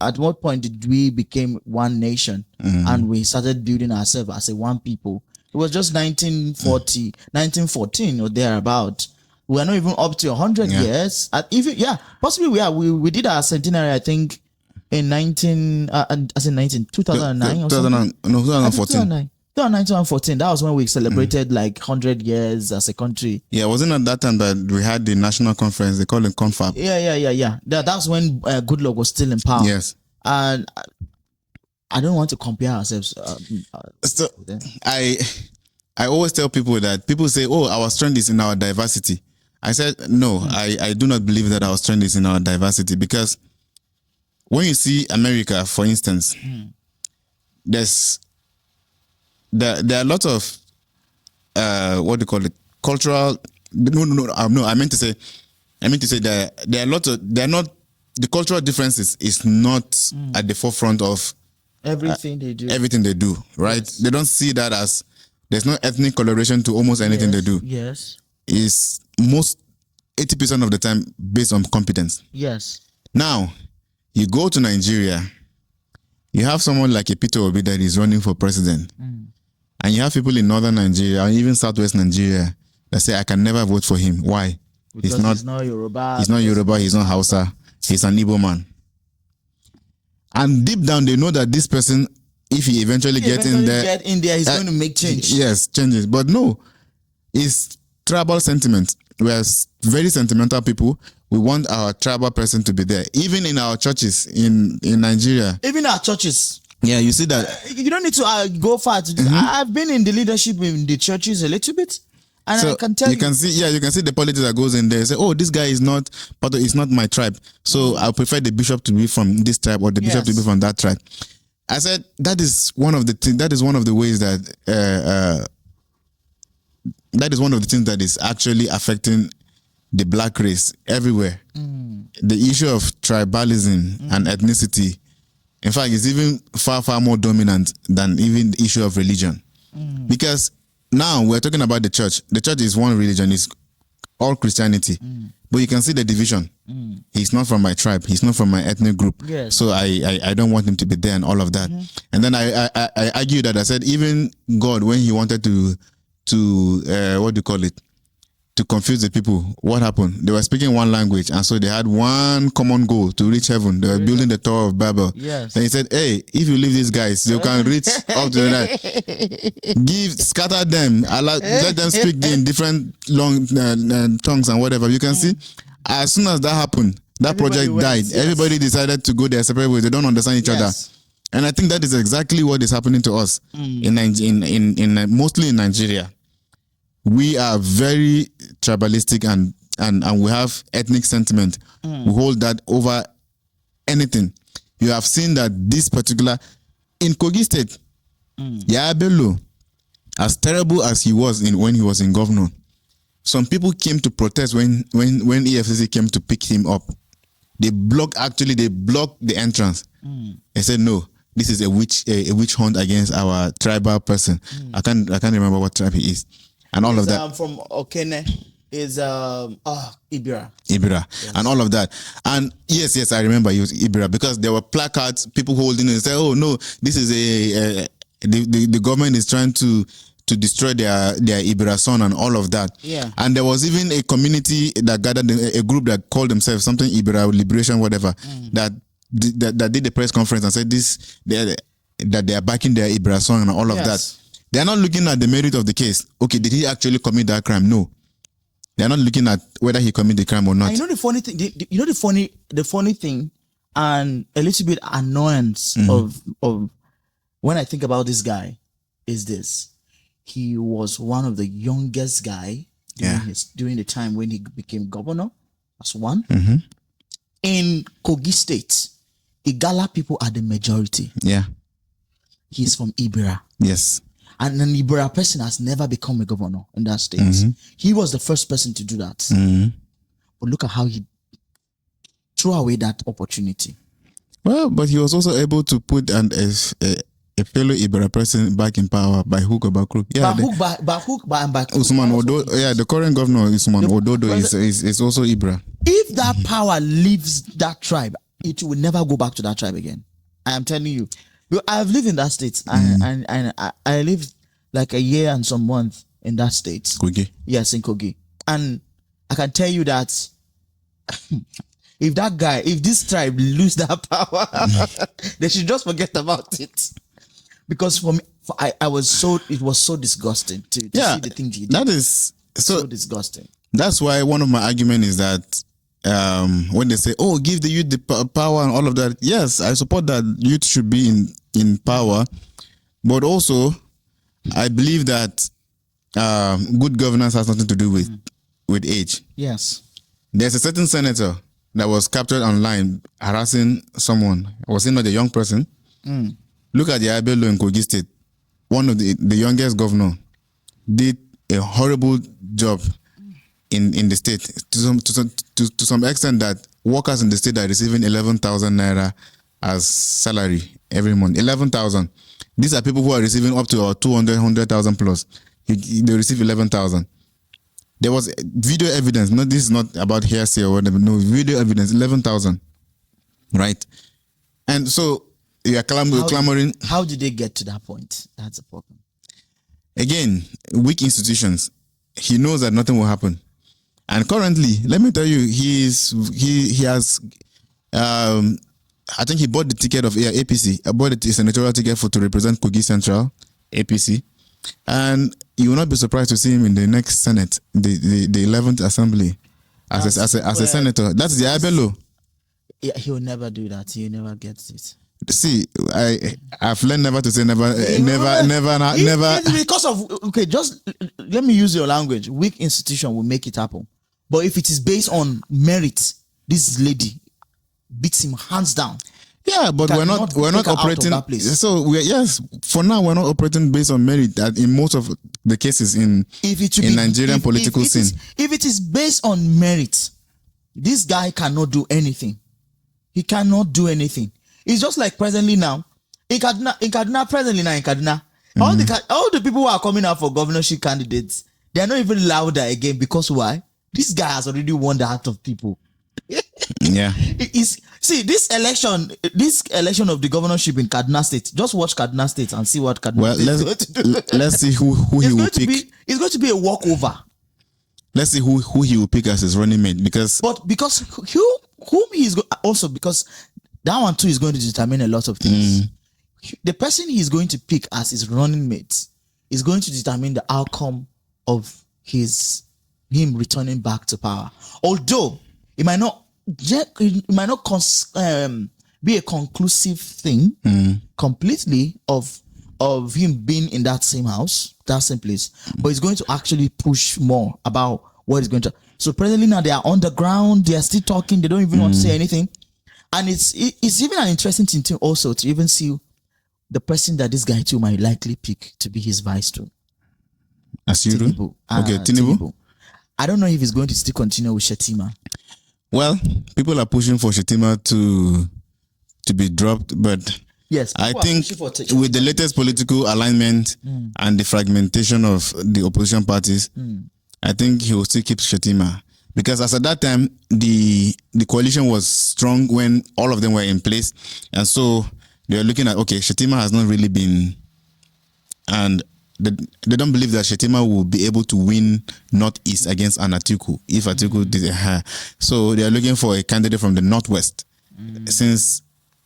did we become one nation and we started building ourselves as a one people? It was just 1914 or thereabout. We are not even up to 100 years. Possibly we did our centenary, I think, in 2009 or something. 2014. 2014. That was when we celebrated like 100 years as a country. Yeah, wasn't at that time that we had the national conference? They call it Confab. Yeah. That's when Goodluck was still in power. Yes. And I don't want to compare ourselves. So I always tell people that people say, "Oh, our strength is in our diversity." I said, no, I do not believe that our strength is in our diversity because when you see America, for instance, there are a lot of what do you call it, cultural. No. I meant to say that there are a lot of the cultural differences is not at the forefront of everything they do. Everything they do, right? Yes. They don't see that as there's no ethnic coloration to almost anything they do. Yes. Is most 80% of the time based on competence. Yes. Now, you go to Nigeria, you have someone like a Peter Obi that is running for president. And you have people in northern Nigeria or even southwest Nigeria that say, I can never vote for him. Why? Because he's not Yoruba. He's not Yoruba, he's not Hausa, he's an Igbo man. And deep down, they know that this person, if he eventually gets in there, he's going to make change. Yes, changes. But no, it's tribal sentiment. We are very sentimental people. We want our tribal person to be there. Even in our churches in Nigeria. Even our churches. Yeah, you see that. You don't need to go far. I've been in the leadership in the churches a little bit. And so I can tell you. You can see the politics that goes in there. Say, oh, this guy is not it's not my tribe. So I prefer the bishop to be from this tribe or the bishop to be from that tribe. I said that is one of the ways that that is one of the things that is actually affecting the black race everywhere. The issue of tribalism and ethnicity, in fact, is even far, far more dominant than even the issue of religion. Because now we're talking about the church. The church is one religion, it's all Christianity. But you can see the division. He's not from my tribe. He's not from my ethnic group. Yes. So I don't want him to be there and all of that. And then I argued that I said, even God, when he wanted to what do you call it? To confuse the people. What happened? They were speaking one language, and so they had one common goal to reach heaven. They were building the Tower of Babel. Yes. Then he said, hey, if you leave these guys, you can reach up to the night. Scatter them. Let them speak in different long tongues and whatever. You can see, as soon as that happened, that project died. Yes. Everybody decided to go their separate ways. They don't understand each other. And I think that is exactly what is happening to us in mostly in Nigeria. We are very tribalistic and we have ethnic sentiment. We hold that over anything. You have seen that this particular in Kogi State, Yaya Bello, as terrible as he was when he was in governor, some people came to protest when EFCC came to pick him up. They blocked the entrance. They said no. This is a witch hunt against our tribal person. I can't remember what tribe he is. And all of that. From Okene is Ibira. Yes. And all of that. And yes, I remember it was Ibira because there were placards, people holding it and say, oh no, this is the government is trying to destroy their Ibira son and all of that. Yeah. And there was even a community that gathered, a group that called themselves something Ibira Liberation, whatever, that did the press conference and said that they are backing their Ibira son and all of that. They are not looking at the merit of the case. Okay, did he actually commit that crime? No. They are not looking at whether he committed the crime or not. And you know the funny thing. The funny thing, and a little bit annoyance of when I think about this guy is this: he was one of the youngest guy during the time when he became governor. That's one. In Kogi State, Igala people are the majority. Yeah. He's from Ibira. Yes. And an Ibira person has never become a governor in that state. He was the first person to do that. But look at how he threw away that opportunity. Well, but he was also able to put a fellow Ibira person back in power by hook or by crook. Yeah, by hook. Usman Ododo. Yeah, the current governor Usman Ododo is also Ibira. If that power leaves that tribe, it will never go back to that tribe again. I am telling you. I've lived in that state and I lived like a year and some months in that state. Kogi. Yes, in Kogi. And I can tell you that if this tribe lose that power, they should just forget about it. Because for me, it was so disgusting to see the things he did. That is so disgusting. That's why one of my arguments is that when they say, oh, give the youth the power and all of that, yes, I support that youth should be in power, but also I believe that good governance has nothing to do with age. Yes. There's a certain senator that was captured online harassing someone. Was he not a young person? Look at Yaya Bello in Kogi State. One of the youngest governor did a horrible job in the state to some extent that workers in the state are receiving 11,000 naira as salary every month. 11,000. These are people who are receiving up to 200,000 plus. They receive 11,000. There was video evidence. No, this is not about hearsay or whatever. No, video evidence, 11,000. Right? And so you are clamoring. How did they get to that point? That's the problem. Again, weak institutions. He knows that nothing will happen. And currently, let me tell you, he has I think he bought the ticket of APC. I bought the senatorial ticket to represent Kogi Central, APC. And you will not be surprised to see him in the next Senate, the 11th Assembly, as a senator. That's the Abelo. Yeah, he will never do that. He will never get it. See, I've learned never to say never. Because of, okay, just let me use your language. Weak institution will make it happen. But if it is based on merit, this lady beats him hands down. Yeah, but we're not operating. So for now we're not operating based on merit. That in most of the cases in Nigerian political scene, if it is based on merit, this guy cannot do anything. He cannot do anything. It's just like presently now in Kaduna. All the people who are coming out for governorship candidates, they are not even louder again because why? This guy has already won the heart of people. Yeah. See, this election of the governorship in Kaduna State. Just watch Kaduna State and see what Kaduna State is going to do. Let's see who he will pick. It's going to be a walkover. Let's see who he will pick as his running mate because whom he's also because that one too is going to determine a lot of things. The person he's going to pick as his running mate is going to determine the outcome of him returning back to power. Although it might not be a conclusive thing completely of him being in that same house, that same place, but he's going to actually push more about what he's going to. So presently now they are on the ground, they are still talking, they don't even want to say anything. And it's even an interesting thing too also to even see the person that this guy too might likely pick to be his vice too. Tinubu. Okay, Tinubu. I don't know if he's going to still continue with Shettima. Well, people are pushing for Shettima to be dropped, but yes, I think with the latest political alignment and the fragmentation of the opposition parties, I think he will still keep Shettima. Because as at that time, the coalition was strong when all of them were in place. And so they are looking at, okay, Shettima has not really been, and they don't believe that Shettima will be able to win Northeast against an Atiku if Atiku did it. So they are looking for a candidate from the Northwest. So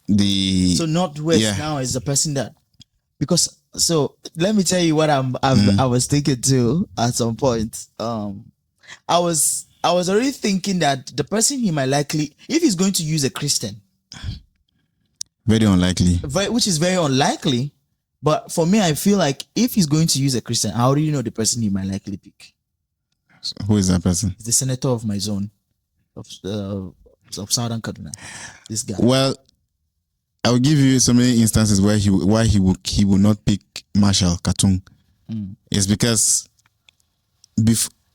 Northwest now is the person that, because, so let me tell you what I was thinking too at some point. I was already thinking that the person he might likely, if he's going to use a Christian. Very unlikely. Which is very unlikely. But for me, I feel like if he's going to use a Christian, I already know the person he might likely pick. So who is that person? It's the senator of my zone of Southern Kaduna. This guy. Well, I will give you so many instances why he will not pick Marshall Katung. It's because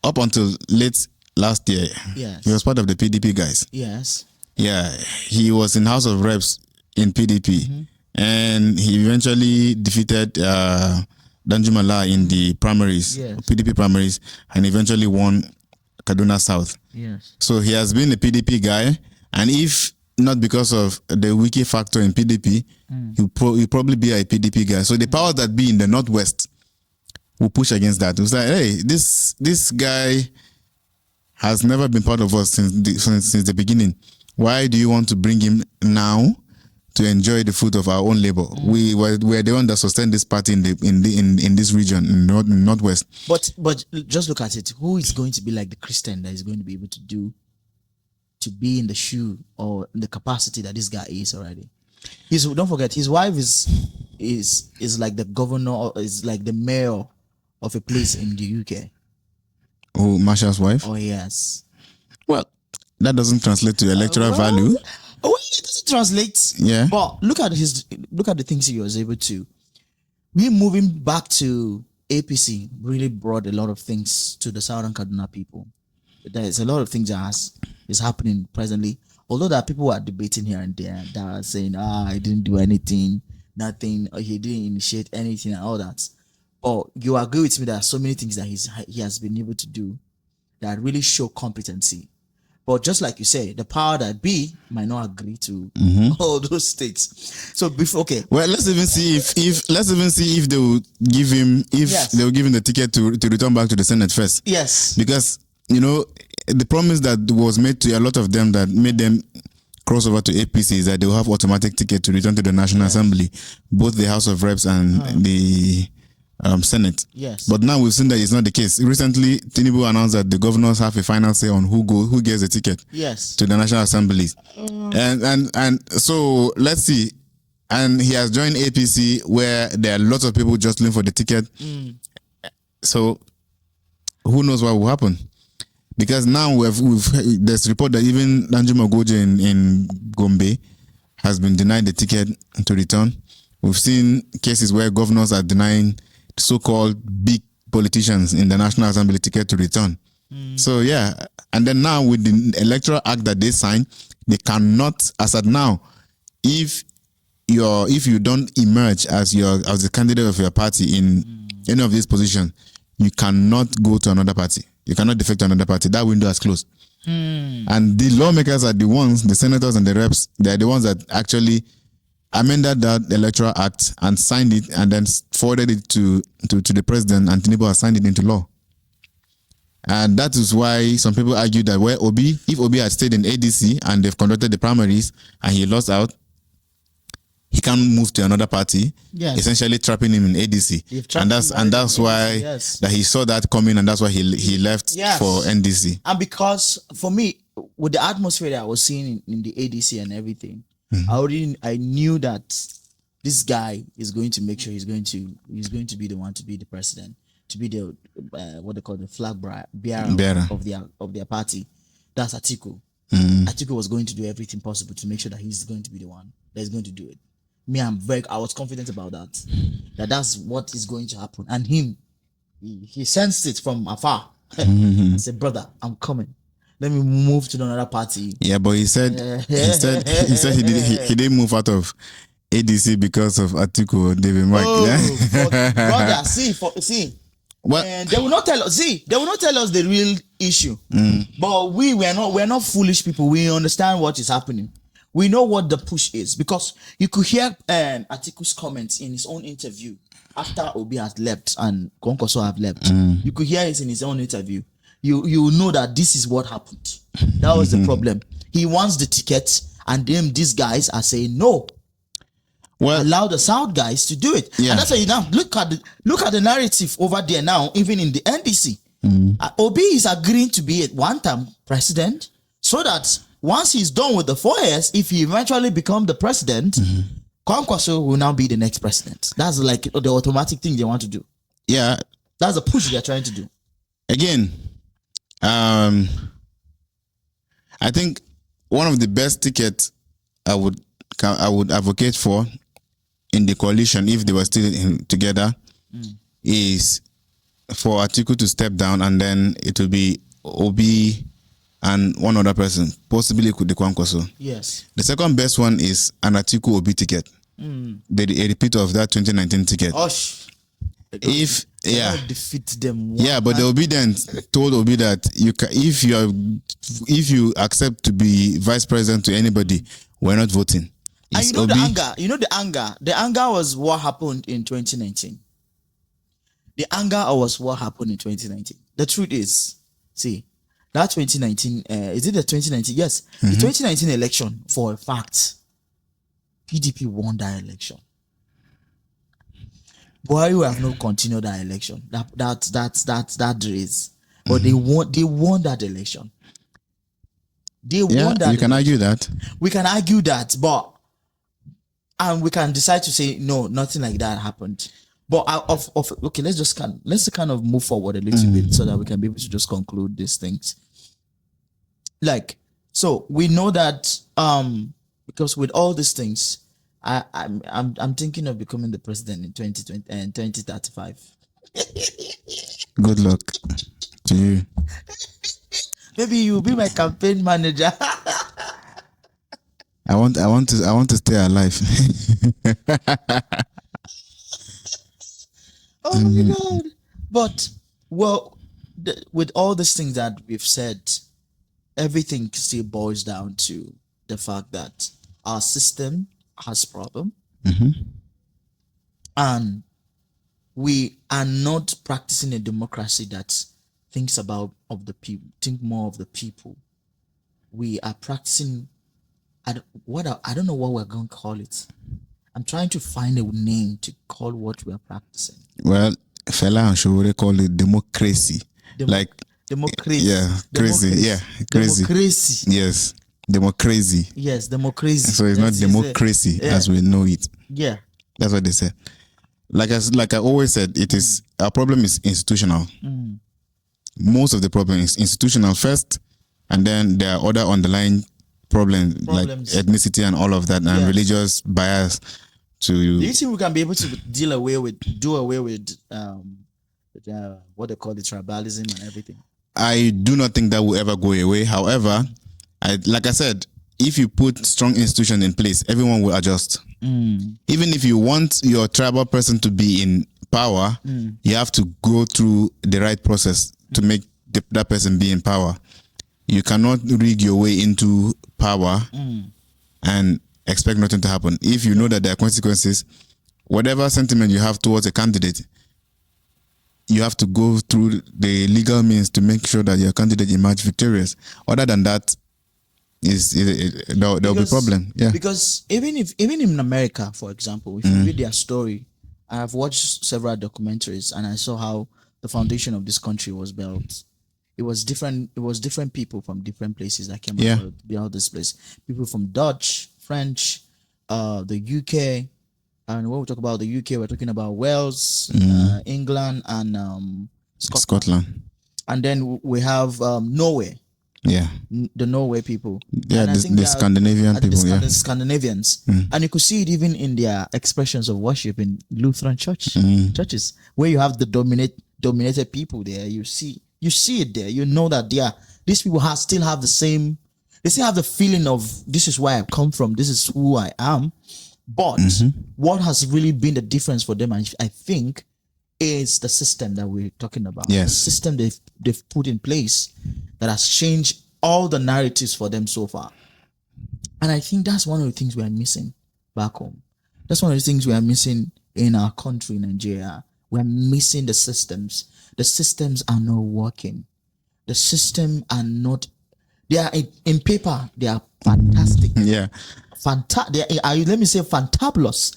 up until late last year, he was part of the PDP guys. Yes. Yeah, he was in House of Reps in PDP. And he eventually defeated Danjumala in the primaries, PDP primaries, and eventually won Kaduna South. Yes. So he has been a PDP guy, and if not because of the wiki factor in PDP, he'll probably be a PDP guy. So the powers that be in the Northwest will push against that. It's like, hey, this guy has never been part of us since the beginning. Why do you want to bring him now to enjoy the fruit of our own labor? We were the one that sustained this party in this region in Northwest. But just look at it. Who is going to be like the Christian that is going to be able to be in the shoe or in the capacity that this guy is already? Don't forget, his wife is like the governor, or is like the mayor of a place in the UK. Oh, Marshall's wife? Oh yes. Well, that doesn't translate to electoral value. Oh, it doesn't translate. Yeah. But look at the things he was able to. We moving back to APC really brought a lot of things to the Southern Kaduna people. There's a lot of things that is happening presently. Although there are people who are debating here and there that are saying, I didn't do anything, nothing, or he didn't initiate anything and all that. Or you agree with me that there are so many things that he has been able to do. that really show competency. But just like you say, the power that be might not agree to all those states. So before, okay. Well, let's even see if they will give him they will give him the ticket to return back to the Senate first. Yes. Because the promise that was made to a lot of them that made them cross over to APC is that they will have automatic ticket to return to the National Assembly, both the House of Reps and the Senate. Yes. But now we've seen that it's not the case. Recently, Tinubu announced that the governors have a final say on who gets the ticket to the National Assembly. And so let's see. And he has joined APC where there are lots of people jostling for the ticket. So who knows what will happen? Because now there's report that even Danjuma Goje in Gombe has been denied the ticket to return. We've seen cases where governors are denying so-called big politicians in the National Assembly ticket to return. So yeah, and then now with the Electoral Act that they signed, they cannot, as at now, if you don't emerge as the candidate of your party in any of these positions, you cannot go to another party. You cannot defect to another party. That window has closed. And the lawmakers are the ones, the senators and the reps, they're the ones that actually amended that Electoral Act and signed it and then forwarded it to the president, and Tinubu has signed it into law. And that is why some people argue that if Obi had stayed in ADC and they've conducted the primaries and he lost out, he can move to another party, essentially trapping him in ADC. And that's why that he saw that coming, and that's why he left for NDC. And because for me, with the atmosphere that I was seeing in the ADC and everything, I knew that this guy is going to make sure he's going to be the one to be the president, to be the what they call the flag bearer of their party. That's Atiku. Atiku was going to do everything possible to make sure that he's going to be the one that's going to do it. Me, I was confident about that's what is going to happen. And he sensed it from afar. I said, brother, I'm coming. Let me move to another party. Yeah, but he said he didn't move out of ADC because of Atiku or David Mark. Brother, see. What? And they will not tell us. See, they will not tell us the real issue. But we're not foolish people. We understand what is happening. We know what the push is, because you could hear Atiku's comments in his own interview after Obi has left and Konkoso have left. You could hear it in his own interview. You know that this is what happened. That was the problem. He wants the ticket, and these guys are saying no. Well, allow the South guys to do it. And that's why you now look at the narrative over there now, even in the NDC. Obi is agreeing to be a one-term president, so that once he's done with the 4 years, if he eventually becomes the president, Kwankwaso will now be the next president. That's like the automatic thing they want to do. Yeah. That's the push they're trying to do. Again, I think one of the best tickets I would advocate for in the coalition, if they were still together, is for Atiku to step down, and then it will be Obi and one other person, possibly the Kwankwaso. Yes. The second best one is an Atiku Obi ticket. A repeat of that 2019 ticket. If defeat them. But the Obi then told Obi that if you accept to be vice president to anybody, we're not voting. And you know the anger was what happened in 2019. The anger was what happened in 2019. The truth is, see, that 2019, is it the 2019? Yes. The 2019 election, for a fact, PDP won that election. Buhari will have not continued that election. That race. But they won that election. They won that. You can argue that. We can argue that, and we can decide to say no, nothing like that happened. But okay, let's kind of move forward a little bit so that we can be able to just conclude these things. Like, so we know that because with all these things, I'm thinking of becoming the president in 2020 and 2035. Good luck to you. Maybe you'll be my campaign manager. I want to stay alive. Oh my God! But with all these things that we've said, everything still boils down to the fact that our system has problem, and we are not practicing a democracy that thinks about of the people, think more of the people. We are practicing I don't know what we're going to call it. I'm trying to find a name to call what we are practicing. Well, fella and Showore call it democracy. Like democracy. Yeah, crazy. Yeah, crazy. Democracy. Yes, democracy. Yes, democracy. So it's not democracy as we know it. Yeah. That's what they said. Like I always said, it is our problem is institutional. Most of the problem is institutional first, and then there are other underlying problems like ethnicity and all of that, and religious bias. Do you think we can be able to do away with what they call the tribalism and everything? I do not think that will ever go away. However, like I said, if you put strong institutions in place, everyone will adjust. Even if you want your tribal person to be in power, you have to go through the right process to make that person be in power. You cannot rig your way into power and expect nothing to happen. If you know that there are consequences, whatever sentiment you have towards a candidate, you have to go through the legal means to make sure that your candidate emerges victorious. Other than that, there'll be problem. Yeah. Because even in America, for example, if you read their story, I have watched several documentaries and I saw how the foundation of this country was built. It was different people from different places that came to build this place. People from Dutch, French, the UK, and when we talk about the UK, we're talking about Wales, England, and Scotland. And then we have Norway. Yeah, the Norway people. Yeah, the Scandinavian people. The Scandinavians, and you could see it even in their expressions of worship in Lutheran churches, where you have the dominated people there. You see it there. You know that these people still have the same. They still have the feeling of this is where I come from. This is who I am. But what has really been the difference for them, I think, is the system that we're talking about. Yes. The system they've put in place that has changed all the narratives for them so far. And I think that's one of the things we are missing back home. That's one of the things we are missing in our country, Nigeria. We're missing the systems. The systems are not working. The system are not, they are in paper, they are fantastic. Yeah. Let me say fantabulous.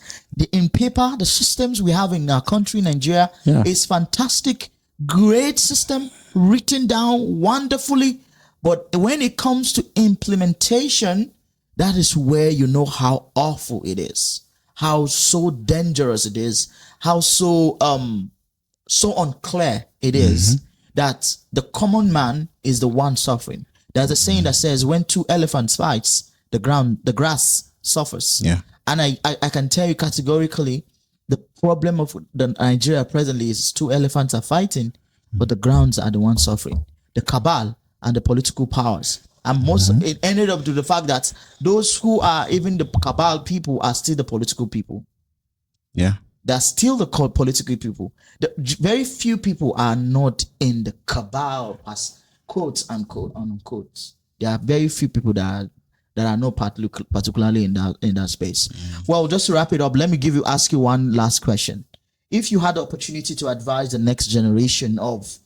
In paper, the systems we have in our country, Nigeria, is fantastic, great system, written down wonderfully. But when it comes to implementation, that is where you know how awful it is, how so dangerous it is, how so unclear it is that the common man is the one suffering. There's a saying that says when two elephants fights, the grass suffers. Yeah. And I can tell you categorically, the problem of the Nigeria presently is two elephants are fighting, but the grounds are the ones suffering. The cabal and the political powers. And it ended up to the fact that those who are even the cabal people are still the political people. Yeah. They're still the political people. Very few people are not in the cabal, as quotes unquote, unquote. There are very few people that are not particularly in that space. Well, just to wrap it up, let me ask you one last question. If you had the opportunity to advise the next generation of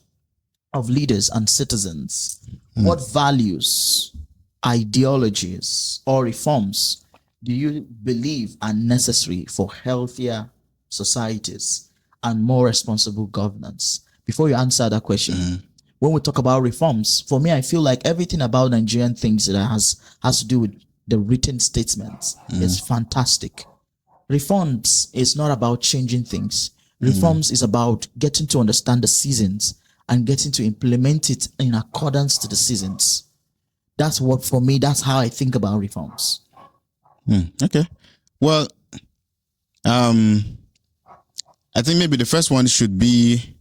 leaders and citizens, what values, ideologies, or reforms do you believe are necessary for healthier societies and more responsible governance? Before you answer that question, when we talk about reforms, for me, I feel like everything about Nigerian things that has to do with the written statements is fantastic. Reforms is not about changing things. Reforms is about getting to understand the seasons and getting to implement it in accordance to the seasons. That's how I think about reforms. Okay. Well, I think maybe the first one should be,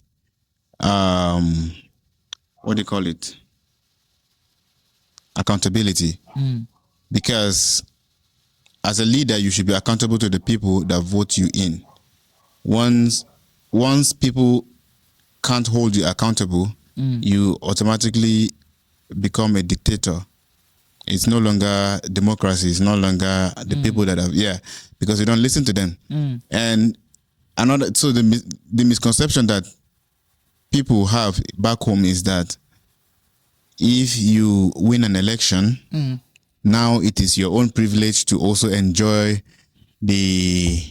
what do you call it? Accountability. Because as a leader, you should be accountable to the people that vote you in. Once people can't hold you accountable, you automatically become a dictator. It's no longer democracy. It's no longer the people that have, because you don't listen to them. And the misconception that people have back home is that if you win an election, now it is your own privilege to also enjoy the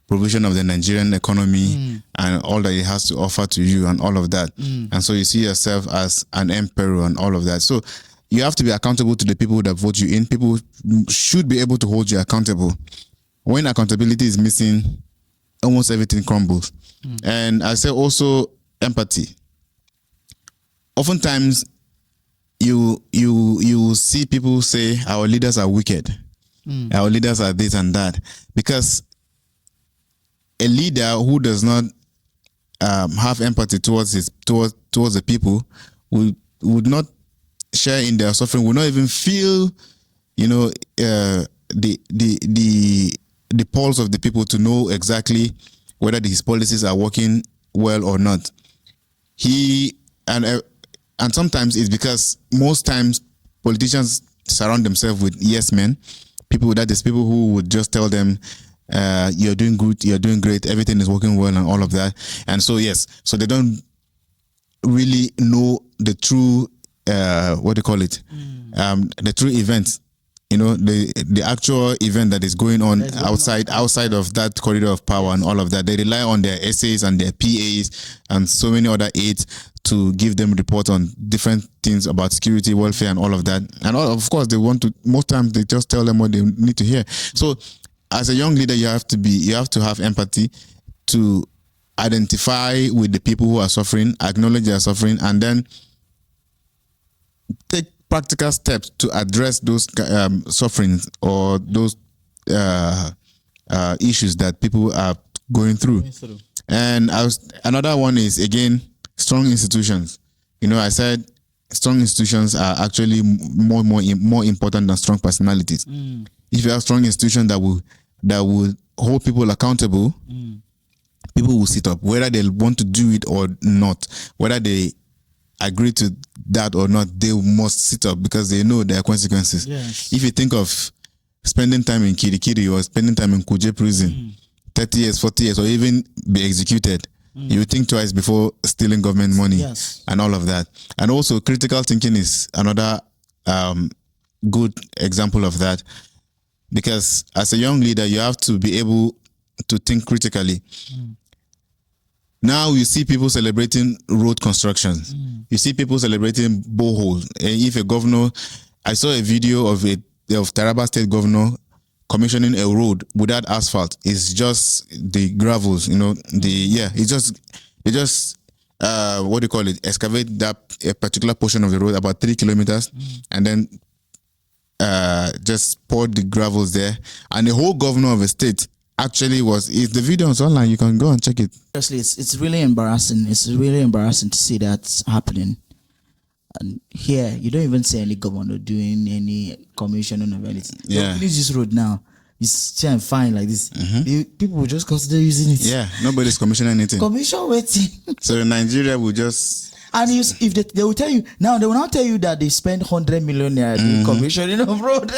provision of the Nigerian economy and all that it has to offer to you and all of that. And so you see yourself as an emperor and all of that. So you have to be accountable to the people that vote you in. People should be able to hold you accountable. When accountability is missing, almost everything crumbles. And I say also empathy. Oftentimes, you see people say our leaders are wicked. Our leaders are this and that. Because a leader who does not have empathy towards the people would not share in their suffering, would not even feel, the pulse of the people to know exactly whether his policies are working well or not. And sometimes it's because most times politicians surround themselves with yes men, people who would just tell them, you're doing good, you're doing great, everything is working well and all of that. And so so they don't really know the true the true event, the actual event that is going on outside of that corridor of power and all of that. They rely on their essays and their PAs and so many other aides to give them report on different things about security, welfare, and all of that. And of course, most times they just tell them what they need to hear. So as a young leader, you have to have empathy to identify with the people who are suffering, acknowledge their suffering, and then take practical steps to address those sufferings or those issues that people are going through. And another one is, again, strong institutions. I said strong institutions are actually more important than strong personalities. If you have strong institutions that will hold people accountable, people will sit up, whether they want to do it or not, whether they agree to that or not, they must sit up because they know there are consequences. Yes. If you think of spending time in Kirikiri or spending time in Kuje prison, 30 years, 40 years, or even be executed, you think twice before stealing government money and all of that. And also critical thinking is another good example of that, because as a young leader, you have to be able to think critically. Now you see people celebrating road constructions. You see people celebrating boreholes. And if a governor, I saw a video of Taraba State governor commissioning a road without asphalt. It's just the gravels, it's just what do you call it? Excavate a particular portion of the road, about 3 kilometers, and then just pour the gravels there. And the whole governor of a state actually the video is online. You can go and check it. Seriously, it's really embarrassing. It's really embarrassing to see that happening. And here, you don't even see any governor doing any commissioning of anything. Yeah. Finish this road now. It's still fine like this. People will just consider using it. Yeah, nobody's commissioning anything. Commission waiting. So Nigeria will just... And if they will tell you, now they will not tell you that they spend 100 million naira doing commissioning of road.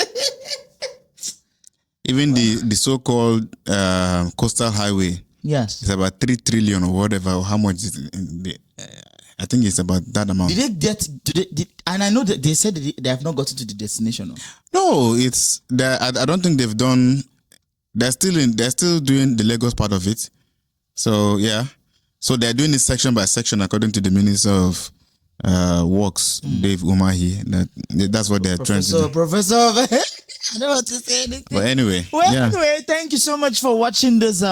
Even the so-called coastal highway. Yes. It's about 3 trillion or whatever. How much is it? I think it's about that amount. Did they get? And I know that they said that they have not gotten to the destination. No, it's that I don't think they've done. They're still doing the Lagos part of it. So yeah, so they're doing it section by section according to the Minister of Works, Dave Umahi. That's what they're trying to do. Professor. I don't want to say anything. But anyway, anyway, thank you so much for watching this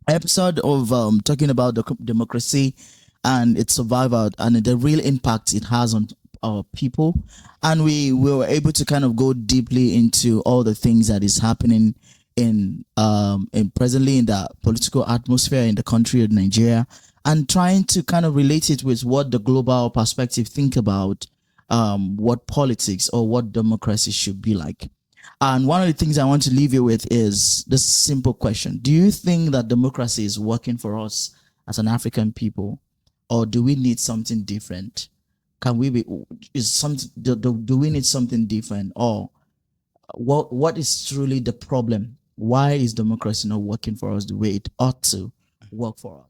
episode of talking about the democracy and its survival and the real impact it has on our people. And we were able to kind of go deeply into all the things that is happening in presently in the political atmosphere in the country of Nigeria, and trying to kind of relate it with what the global perspective think about what politics or what democracy should be like. And one of the things I want to leave you with is this simple question. Do you think that democracy is working for us as an African people? or do we need something different? Can we be, is something, do we need something different, or what is truly the problem? Why is democracy not working for us the way it ought to work for us?